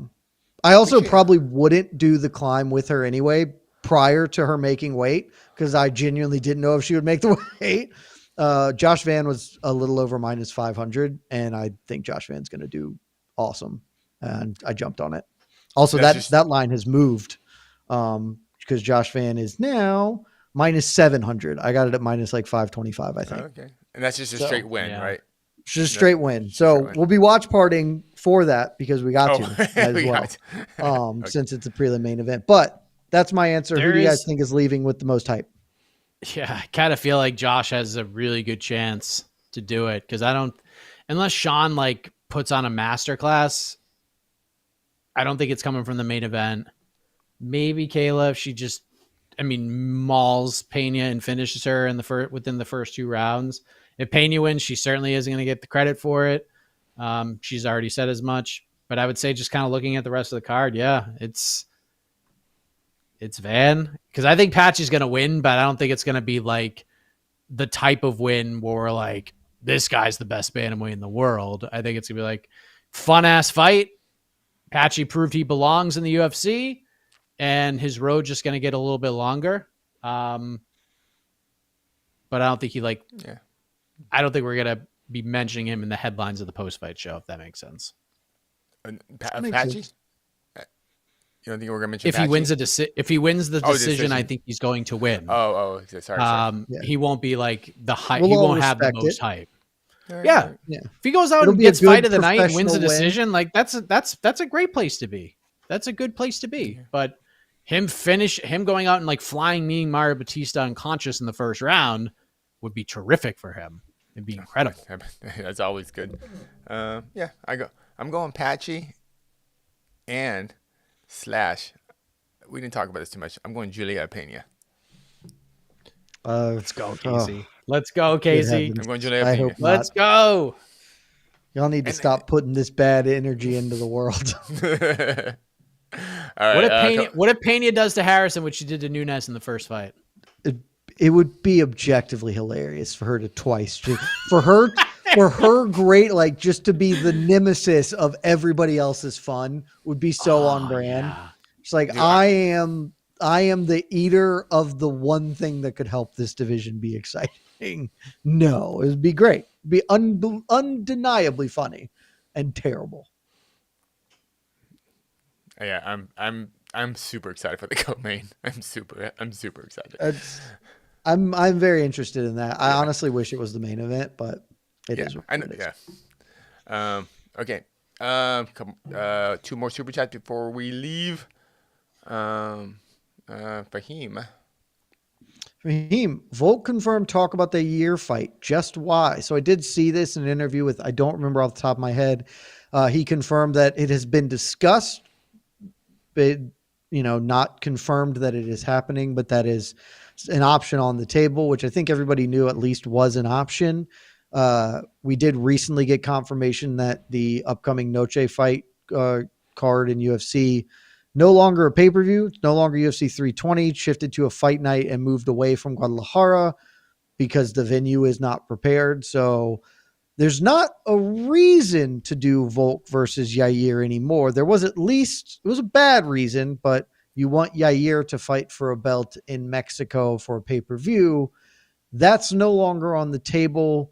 also probably wouldn't do the climb with her anyway prior to her making weight because I genuinely didn't know if she would make the weight. Josh Van was a little over minus 500, and I think Josh Van's going to do awesome. And I jumped on it. Also, that line has moved because Josh Van is now minus 700. I got it at minus like 525, I think. Okay. And that's just a straight win, right? Just a straight win. So we'll be watch partying for that because we got to as well. Since it's a prelim main event. But that's my answer. Who do you guys think is leaving with the most hype? Yeah, I kind of feel like Josh has a really good chance to do it because unless Sean puts on a masterclass, I don't think it's coming from the main event. Maybe Kayla if she just, mauls Peña and finishes her within the first 2 rounds. If Peña wins, she certainly isn't going to get the credit for it. She's already said as much. But I would say just kind of looking at the rest of the card, yeah, it's Van. Because I think Patchy's going to win, but I don't think it's going to be the type of win where we're like, this guy's the best bantamweight in the world. I think it's going to be fun-ass fight. Patchy proved he belongs in the UFC, and his road just going to get a little bit longer. But I don't think I don't think we're going to be mentioning him in the headlines of the post-fight show, if that makes sense. Patchy? You don't think we're going to mention Patchy? If he wins the decision, I think he's going to win. Sorry. He won't be the hype. He won't have the most hype. Yeah. If he goes out It'll and be a gets good fight of the night and wins a professional decision, that's a great place to be. That's a good place to be. Yeah. But him going out and flying me Mario Bautista unconscious in the first round would be terrific for him. It'd be incredible. That's always good. I'm going Patchy and / we didn't talk about this too much. I'm going Julianna Peña. Let's go, Casey. Let's go, Casey. I'm going Julianna Peña. Let's go. Y'all need to stop putting this bad energy into the world. All right, what if Peña does to Harrison what she did to Nunes in the first fight? It would be objectively hilarious for her to twice. For her great, just to be the nemesis of everybody else's fun would be so on brand. Yeah. It's I am the eater of the one thing that could help this division be exciting. No, it would be great. It'd be undeniably funny and terrible. Yeah, I'm super excited for the co-main. I'm super excited. I'm very interested in that. I Yeah. honestly wish it was the main event, but it Yeah, is what I know. it is. Yeah. Okay. Two more super chats before we leave. Fahim. Raheem, Volk confirmed talk about the year fight. Just why? So I did see this in an interview with, I don't remember off the top of my head. He confirmed that it has been discussed, but not confirmed that it is happening, but that is an option on the table, which I think everybody knew at least was an option. We did recently get confirmation that the upcoming Noche fight card in UFC no longer a pay-per-view. It's no longer UFC 320, shifted to a fight night and moved away from Guadalajara because the venue is not prepared. So there's not a reason to do Volk versus Yair anymore. There was it was a bad reason, but you want Yair to fight for a belt in Mexico for a pay-per-view. That's no longer on the table.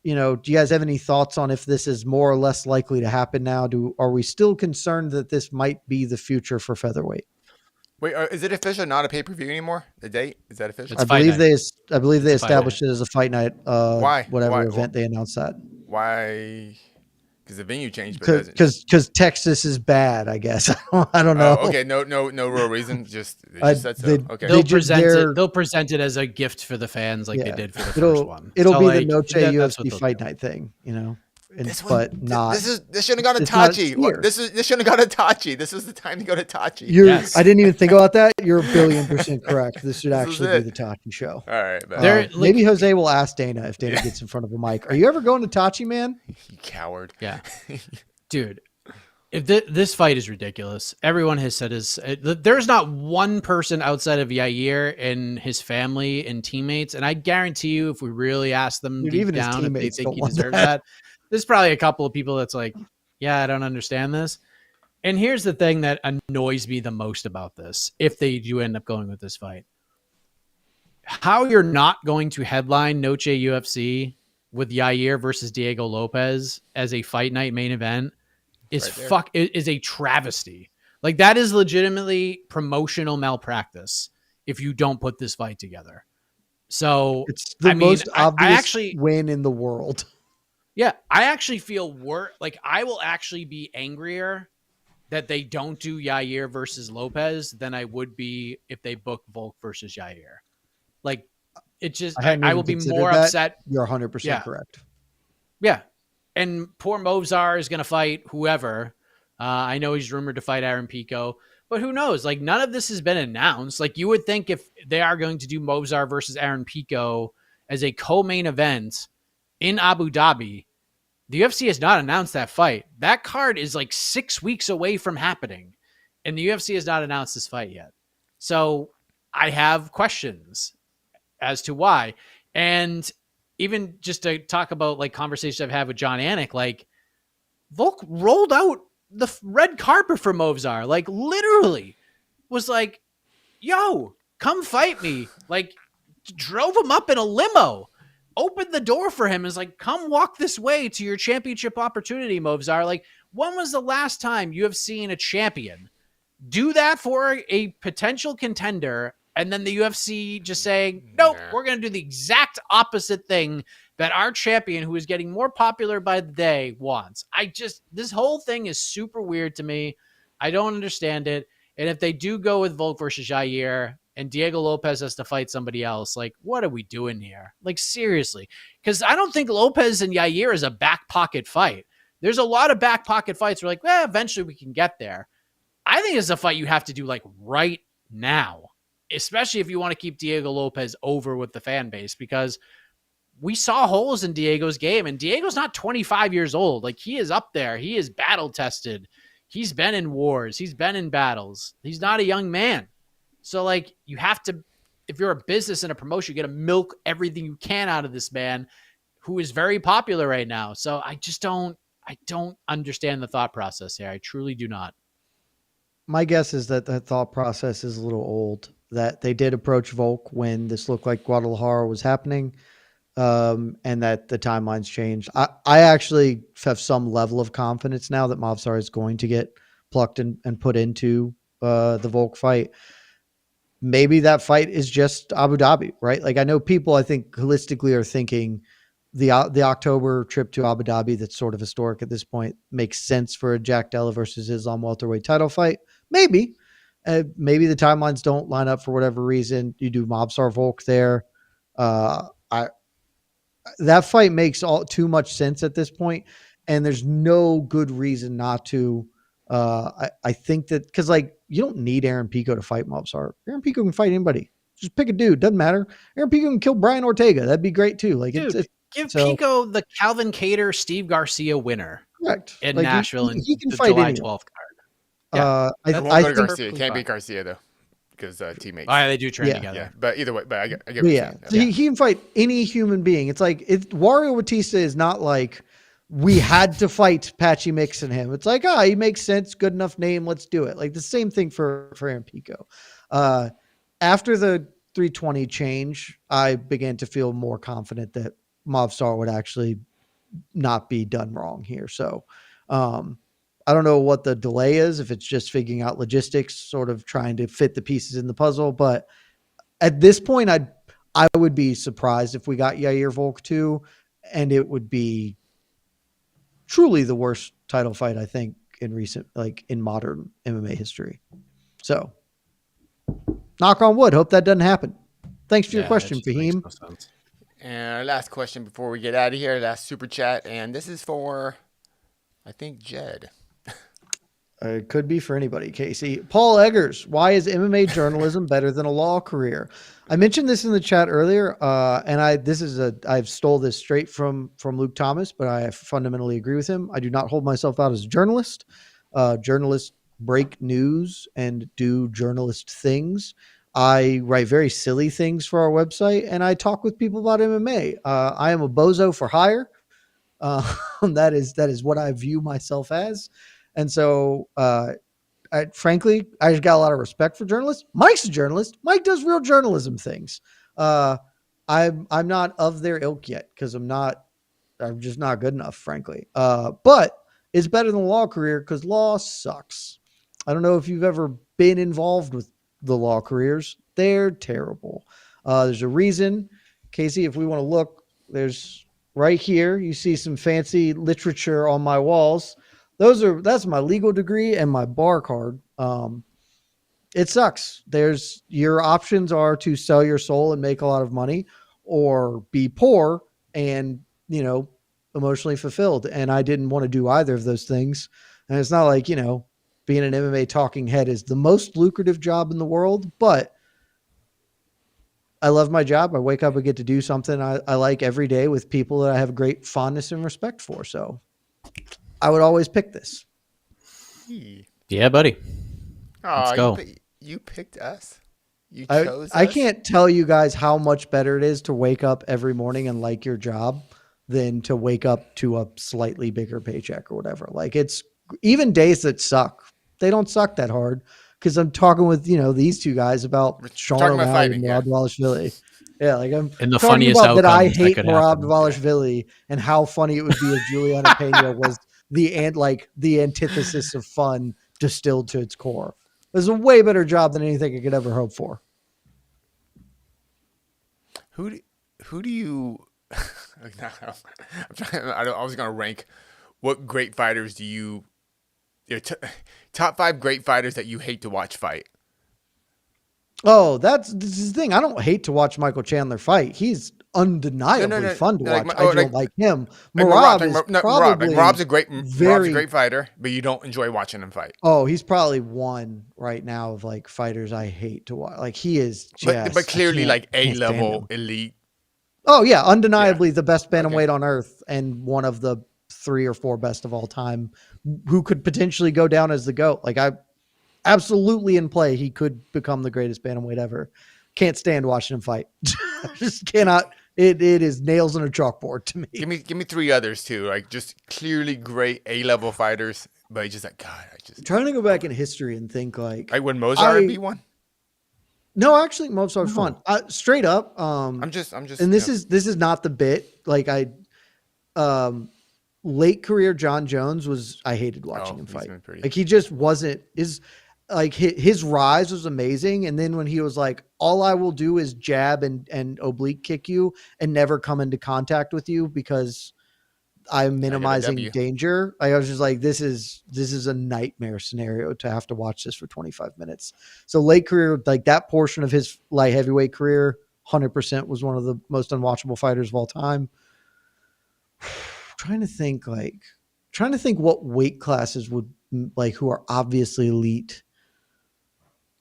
Do you guys have any thoughts on if this is more or less likely to happen now? Are we still concerned that this might be the future for featherweight? Wait, is it official? Not a pay-per-view anymore? The date is that official? It's I fight believe night. I believe they It's a fight established it as a fight night. Why? Whatever Why? event they announced that. Why? Because the venue changed, but it doesn't. Because Texas is bad, I guess. I don't know. Oh, okay. No real reason. They just said so. Okay. They'll present it as a gift for the fans, like they did for the first one. It'll So, be like, the Noche that's UFC fight night thing, This but one, not. This shouldn't have gone to it's not Tachi. here. This shouldn't have gone to Tachi. This is the time to go to Tachi. Yes. I didn't even think about that. You're 1,000,000,000% correct. This should actually be the Tachi show. All right, maybe Jose will ask Dana if Dana gets in front of a mic. Are you ever going to Tachi, man? You coward. Yeah, dude. If this fight is ridiculous, everyone has said there's not one person outside of Yair and his family and teammates, and I guarantee you, if we really ask them deep down if they think he deserves that, there's probably a couple of people that's like, yeah, I don't understand this. And here's the thing that annoys me the most about this, if they do end up going with this fight. How you're not going to headline Noche UFC with Yair versus Diego Lopez as a fight night main event is a travesty. Like, that is legitimately promotional malpractice if you don't put this fight together. So it's the most obvious I win in the world. Yeah, I actually feel like I will actually be angrier that they don't do Yair versus Lopez than I would be if they book Volk versus Yair. Like, it just I will be more upset. You're 100% correct. Yeah. And poor Movzar is going to fight whoever. I know he's rumored to fight Aaron Pico, but who knows? Like, none of this has been announced. Like, you would think if they are going to do Movzar versus Aaron Pico as a co-main event in Abu Dhabi, the UFC has not announced that fight. That card is like 6 weeks away from happening, and the UFC has not announced this fight yet. So I have questions as to why. And even just to talk about like conversations I've had with John Anik, like, Volk rolled out the red carpet for Movzar, like, literally was like, yo, come fight me. Like, drove him up in a limo, opened the door for him, and is like, come walk this way to your championship opportunity, Movzar. Like, when was the last time you have seen a champion do that for a potential contender, and then the UFC just saying, nope, we're going to do the exact opposite thing that our champion, who is getting more popular by the day, wants? This whole thing is super weird to me. I don't understand it. And if they do go with Volk versus Jair and Diego Lopez has to fight somebody else, like, what are we doing here? Like, seriously. Because I don't think Lopez and Yair is a back pocket fight. There's a lot of back pocket fights where, like, eventually we can get there. I think it's a fight you have to do, like, right now, especially if you want to keep Diego Lopez over with the fan base, because we saw holes in Diego's game, and Diego's not 25 years old. Like, he is up there. He is battle tested. He's been in wars. He's been in battles. He's not a young man. So, like, you have to, if you're a business and a promotion, you got to milk everything you can out of this man who is very popular right now. So I don't understand the thought process here. I truly do not. My guess is that thought process is a little old, that they did approach Volk when this looked like Guadalajara was happening, and that the timelines changed. I actually have some level of confidence now that Movzar is going to get plucked and put into the Volk fight. maybe that fight is just Abu Dhabi, right? Like I know people, I think holistically are thinking the October trip to Abu Dhabi that's sort of historic at this point makes sense for a Jack Della versus Islam welterweight title fight. Maybe the timelines don't line up for whatever reason. You do Mobstar Volk there. That fight makes too much sense at this point, and there's no good reason not to. I think that because like you don't need Aaron Pico to fight Mobstar. Aaron Pico can fight anybody. Just pick a dude, doesn't matter. Aaron Pico can kill Brian Ortega. That'd be great too. Like Dude, give Pico the Calvin Cater, Steve Garcia winner. Correct. In like Nashville he can the fight July anyone. 12th card. I think Garcia can't fine. beat Garcia though, because teammates. Oh, yeah, they do train together. Yeah, but either way, but I get what But you're yeah, saying. he can fight any human being. It's like Mario Bautista is not like we had to fight Patchy Mix and him. It's like, he makes sense, good enough name, let's do it. Like the same thing for Aaron Pico. After the 320 change, I began to feel more confident that Mobstar would actually not be done wrong here. So I don't know what the delay is, if it's just figuring out logistics, sort of trying to fit the pieces in the puzzle. But at this point, I would be surprised if we got Yair Volk 2, and it would be truly the worst title fight, I think, in modern MMA history. So knock on wood. Hope that doesn't happen. Thanks for your question, Fahim. No, and our last question before we get out of here, last super chat. And this is for, I think, Jed. It could be for anybody, Casey. Paul Eggers, why is MMA journalism better than a law career? I mentioned this in the chat earlier, and I've stole this straight from Luke Thomas, but I fundamentally agree with him. I do not hold myself out as a journalist. Journalists break news and do journalist things. I write very silly things for our website, and I talk with people about MMA. I am a bozo for hire. That is what I view myself as. And so, frankly, I just got a lot of respect for journalists. Mike's a journalist. Mike does real journalism things. I'm not of their ilk yet because I'm just not good enough, frankly. But it's better than a law career because law sucks. I don't know if you've ever been involved with the law careers. They're terrible. There's a reason, Casey, if we want to look, there's right here, you see some fancy literature on my walls. That's my legal degree and my bar card. It sucks. Your options are to sell your soul and make a lot of money, or be poor and, emotionally fulfilled. And I didn't want to do either of those things. And it's not like, being an MMA talking head is the most lucrative job in the world, but I love my job. I wake up and get to do something I like every day with people that I have great fondness and respect for. So I would always pick this. Yeah, buddy. Let's go. You picked us. You chose us. I can't tell you guys how much better it is to wake up every morning and like your job than to wake up to a slightly bigger paycheck or whatever. Like it's even days that suck. They don't suck that hard because I'm talking with, these two guys about Sean O'Malley and Merab Dvalishvili. Yeah, like I'm and the talking funniest about that I hate that Merab Dvalishvili and how funny it would be if Julianna Peña was the antithesis of fun distilled to its core. It was a way better job than anything I could ever hope for. Who do you? I was going to rank. What great fighters do you? Top 5 great fighters that you hate to watch fight. Oh, this is the thing. I don't hate to watch Michael Chandler fight. He's undeniably fun to watch. I don't like him. Merab's a great fighter, but you don't enjoy watching him fight. Oh, he's probably one right now of like fighters I hate to watch. Like he is just, but clearly like A-level elite. Oh yeah, undeniably the best bantamweight on earth and one of the 3 or 4 best of all time, who could potentially go down as the GOAT. Like I absolutely in play, he could become the greatest bantamweight ever. Can't stand watching him fight. I just cannot. It is nails on a chalkboard to me. Give me 3 others too, like just clearly great A-level fighters, but just like God, I'm trying to go back in history and think like would Mozart be one? No, actually, Mozart's fun. Straight up. I'm just. And this is not the bit. Like late career John Jones I hated watching him fight. Like he just wasn't like his rise was amazing. And then when he was like, all I will do is jab and oblique kick you and never come into contact with you because I'm minimizing danger. I was just like, this is a nightmare scenario to have to watch this for 25 minutes. So late career, like that portion of his light heavyweight career, 100% was one of the most unwatchable fighters of all time. Trying to think what weight classes would like who are obviously elite.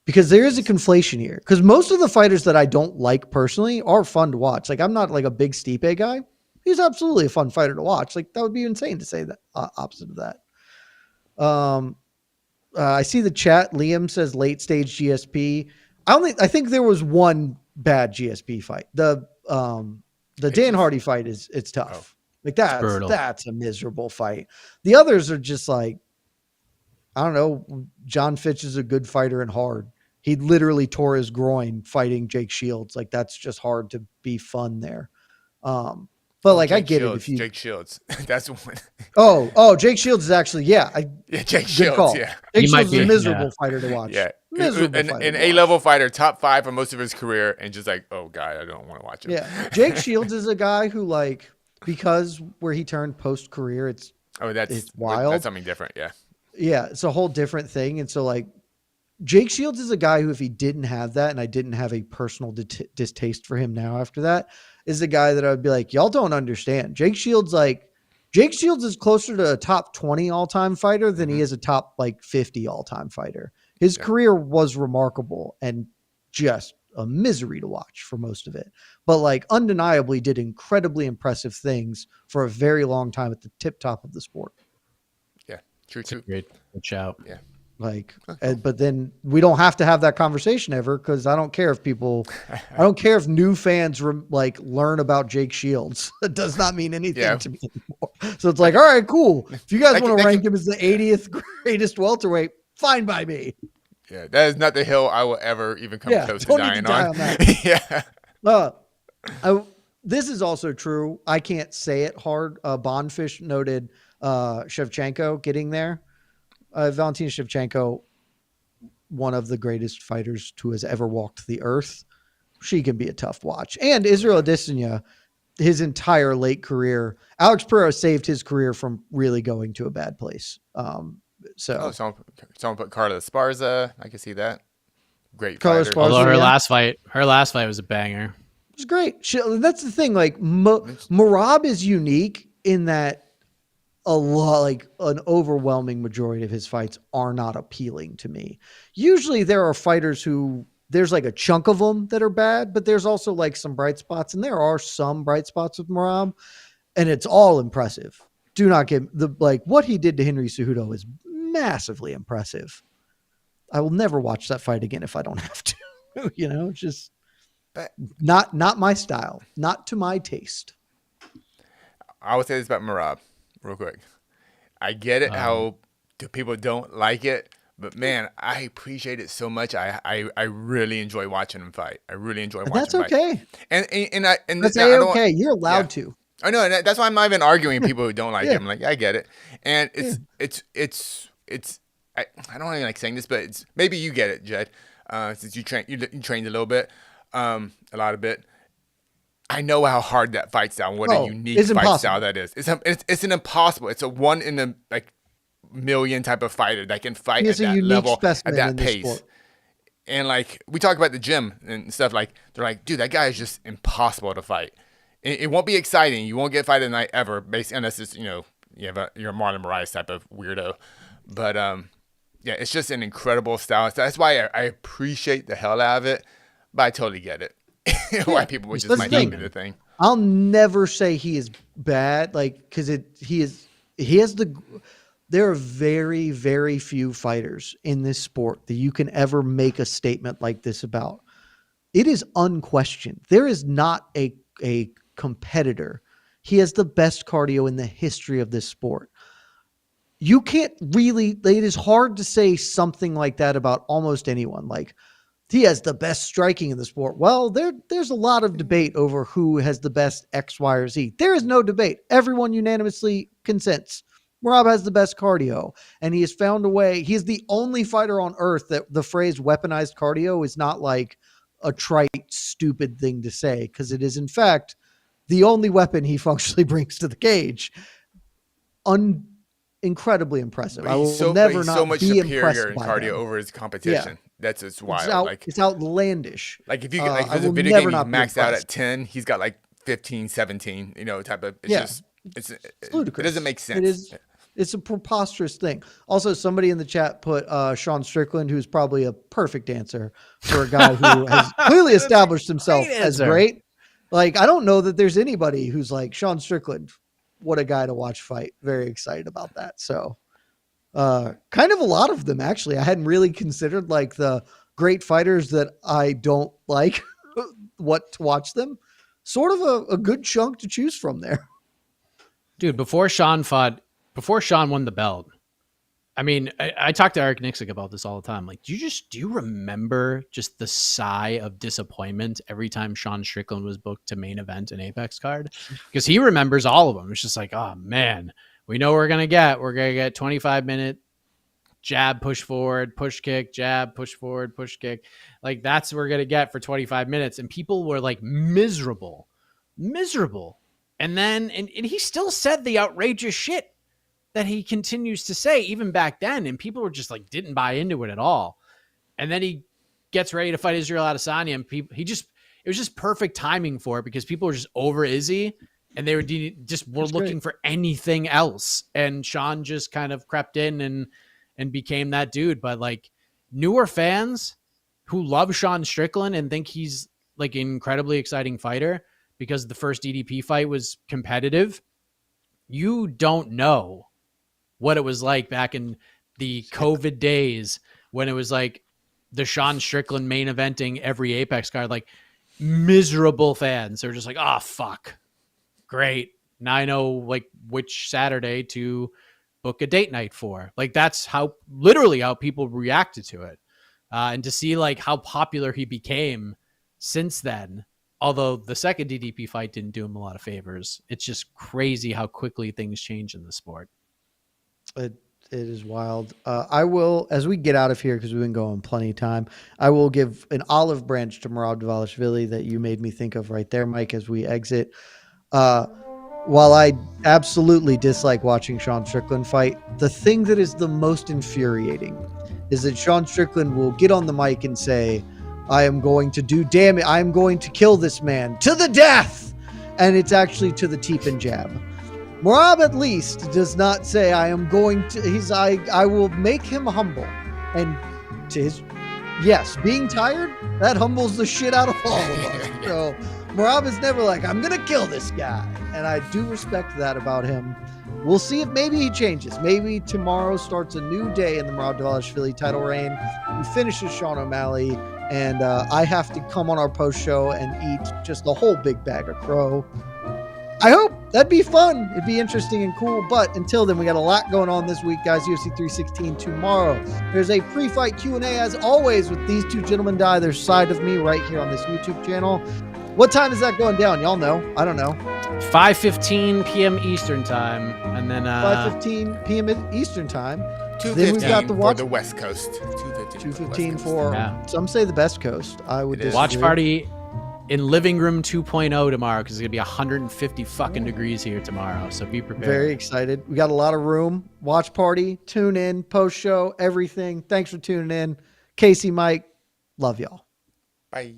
Because there is a conflation here. Because most of the fighters that I don't like personally are fun to watch. Like I'm not like a big Stipe guy. He's absolutely a fun fighter to watch. Like that would be insane to say that opposite of that. I see the chat. Liam says late stage GSP. I think there was one bad GSP fight. The Dan Hardy fight it's tough. Like that's a miserable fight. The others are just like, I don't know. John Fitch is a good fighter and hard. He literally tore his groin fighting Jake Shields. Like that's just hard to be fun there. But like, I get Shields, it. Jake Shields, that's one. Jake Shields is actually, Jake Shields, call. yeah. Jake Shields is a miserable fighter to watch. Yeah, an A-level fighter, top 5 for most of his career, and just like, oh god, I don't want to watch him. Yeah, Jake Shields is a guy who like because where he turned post career, it's wild. That's something different. Yeah, it's a whole different thing, and so like. Jake Shields is a guy who, if he didn't have that, and I didn't have a personal distaste for him now after that, is a guy that I would be like, y'all don't understand. Jake Shields is closer to a top 20 all-time fighter than he is a top like 50 all-time fighter. His career was remarkable and just a misery to watch for most of it, but like undeniably did incredibly impressive things for a very long time at the tip top of the sport. Yeah, true. Great shout. Yeah. Like, but then we don't have to have that conversation ever because I don't care if new fans learn about Jake Shields. It does not mean anything to me anymore. So it's like, all right, cool. If you guys want to rank him as the 80th greatest welterweight, fine by me. Yeah, that is not the hill I will ever even come close to dying on. That. This is also true. I can't say it hard. Bondfish noted Shevchenko getting there. Valentina Shevchenko, one of the greatest fighters who has ever walked the earth. She can be a tough watch. And Israel Adesanya, his entire late career, Alex Pereira saved his career from really going to a bad place. Someone put Carla Esparza. I can see that. Great Carla fighter. Esparza, although her last fight was a banger. It was great. That's the thing. Like Merab is unique in that an overwhelming majority of his fights are not appealing to me. Usually there are fighters who there's like a chunk of them that are bad, but there's also like some bright spots, and there are some bright spots with Merab, and it's all impressive. Do not get what he did to Henry Cejudo is massively impressive. I will never watch that fight again if I don't have to. It's just not my style, not to my taste. I would say this about Merab. Real quick, I get it how people don't like it, but man, I appreciate it so much. I really enjoy watching him fight. I really enjoy watching. That's okay. And that's okay. You're allowed to. I know, and that's why I'm not even arguing with people who don't like him. Like I get it, and it's. I don't even like saying this, but it's maybe you get it, Jed, since you trained a little bit, a lot of bit. I know how hard that fight style, what a unique fight style that is. It's an impossible. It's a one in a million type of fighter that can fight at that level, at that pace. And like we talk about the gym and stuff, like they're like, dude, that guy is just impossible to fight. It won't be exciting. You won't get fight of the night ever, unless it's you're a Marlon Moraes type of weirdo. But it's just an incredible style. So that's why I appreciate the hell out of it. But I totally get it. Why people would just might not be the thing. I'll never say he is bad, because there are very, very few fighters in this sport that you can ever make a statement like this about. It is unquestioned. There is not a competitor. He has the best cardio in the history of this sport. You can't really, it is hard to say something like that about almost anyone. Like, he has the best striking in the sport. Well, there's a lot of debate over who has the best X, Y, or Z. There is no debate. Everyone unanimously consents. Merab has the best cardio, and he has found a way. He's the only fighter on earth that the phrase weaponized cardio is not like a trite, stupid thing to say, because it is, in fact, the only weapon he functionally brings to the cage. Incredibly impressive. But I he's will never so not much be superior impressed in by cardio him. over his competition. Yeah. That's it's wild. It's outlandish. Like if you like if I there's a will video never game he's not be maxed out impressed. at 10, he's got like 15, 17, type of it's ludicrous. It doesn't make sense. It's a preposterous thing. Also, somebody in the chat put Sean Strickland, who's probably a perfect answer for a guy who has clearly established himself as great. Like, I don't know that there's anybody who's like Sean Strickland. What a guy to watch fight. Very excited about that. So kind of a lot of them, actually. I hadn't really considered like the great fighters that I don't like what to watch them. Sort of a good chunk to choose from there. Dude, before Sean won the belt, I mean, I talk to Eric Nixick about this all the time. Like, do you remember just the sigh of disappointment every time Sean Strickland was booked to main event an Apex card? Because he remembers all of them. It's just like, oh man, we know we're gonna get 25-minute jab, push forward, push kick, jab, push forward, push kick. Like that's what we're gonna get for 25 minutes. And people were like miserable. And then and he still said the outrageous shit that he continues to say even back then, and people were just like didn't buy into it at all. And then he gets ready to fight Israel Adesanya, and it was just perfect timing for it because people were just over Izzy, and they were looking for anything else. And Sean just kind of crept in and became that dude. But like newer fans who love Sean Strickland and think he's like an incredibly exciting fighter because the first DDP fight was competitive, you don't know what it was like back in the COVID days when it was like the Sean Strickland main eventing every Apex card, like miserable fans. They're just like, oh, fuck. Great. Now I know like which Saturday to book a date night for. Like that's literally how people reacted to it. And to see like how popular he became since then, although the second DDP fight didn't do him a lot of favors. It's just crazy how quickly things change in the sport. It is wild. I will, as we get out of here, because we've been going plenty of time, I will give an olive branch to Merab Dvalishvili that you made me think of right there, Mike, as we exit. While I absolutely dislike watching Sean Strickland fight, the thing that is the most infuriating is that Sean Strickland will get on the mic and say, I am going to do damage. I am going to kill this man to the death. And it's actually to the teep and jab. Merab at least does not say I am going to, I will make him humble. And to his, yes, being tired, that humbles the shit out of all of us. So Merab is never like, I'm going to kill this guy. And I do respect that about him. We'll see if maybe he changes. Maybe tomorrow starts a new day in the Merab Dvalishvili title reign. He finishes Sean O'Malley. And I have to come on our post show and eat just a whole big bag of crow. I hope that'd be fun. It'd be interesting and cool. But until then, we got a lot going on this week, guys. UFC 316 tomorrow. There's a pre-fight Q&A as always with these two gentlemen to either side of me right here on this YouTube channel. What time is that going down? Y'all know. I don't know. 5:15 p.m. Eastern time, and then 5:15 p.m. Eastern time. 2:15 for the West Coast. 2:15 for some say the best coast. I would disagree. Watch party in living room 2.0 tomorrow because it's gonna be 150 fucking degrees here tomorrow. So be prepared. Very excited. We got a lot of room. Watch party. Tune in. Post show. Everything. Thanks for tuning in. Casey, Mike. Love y'all. Bye.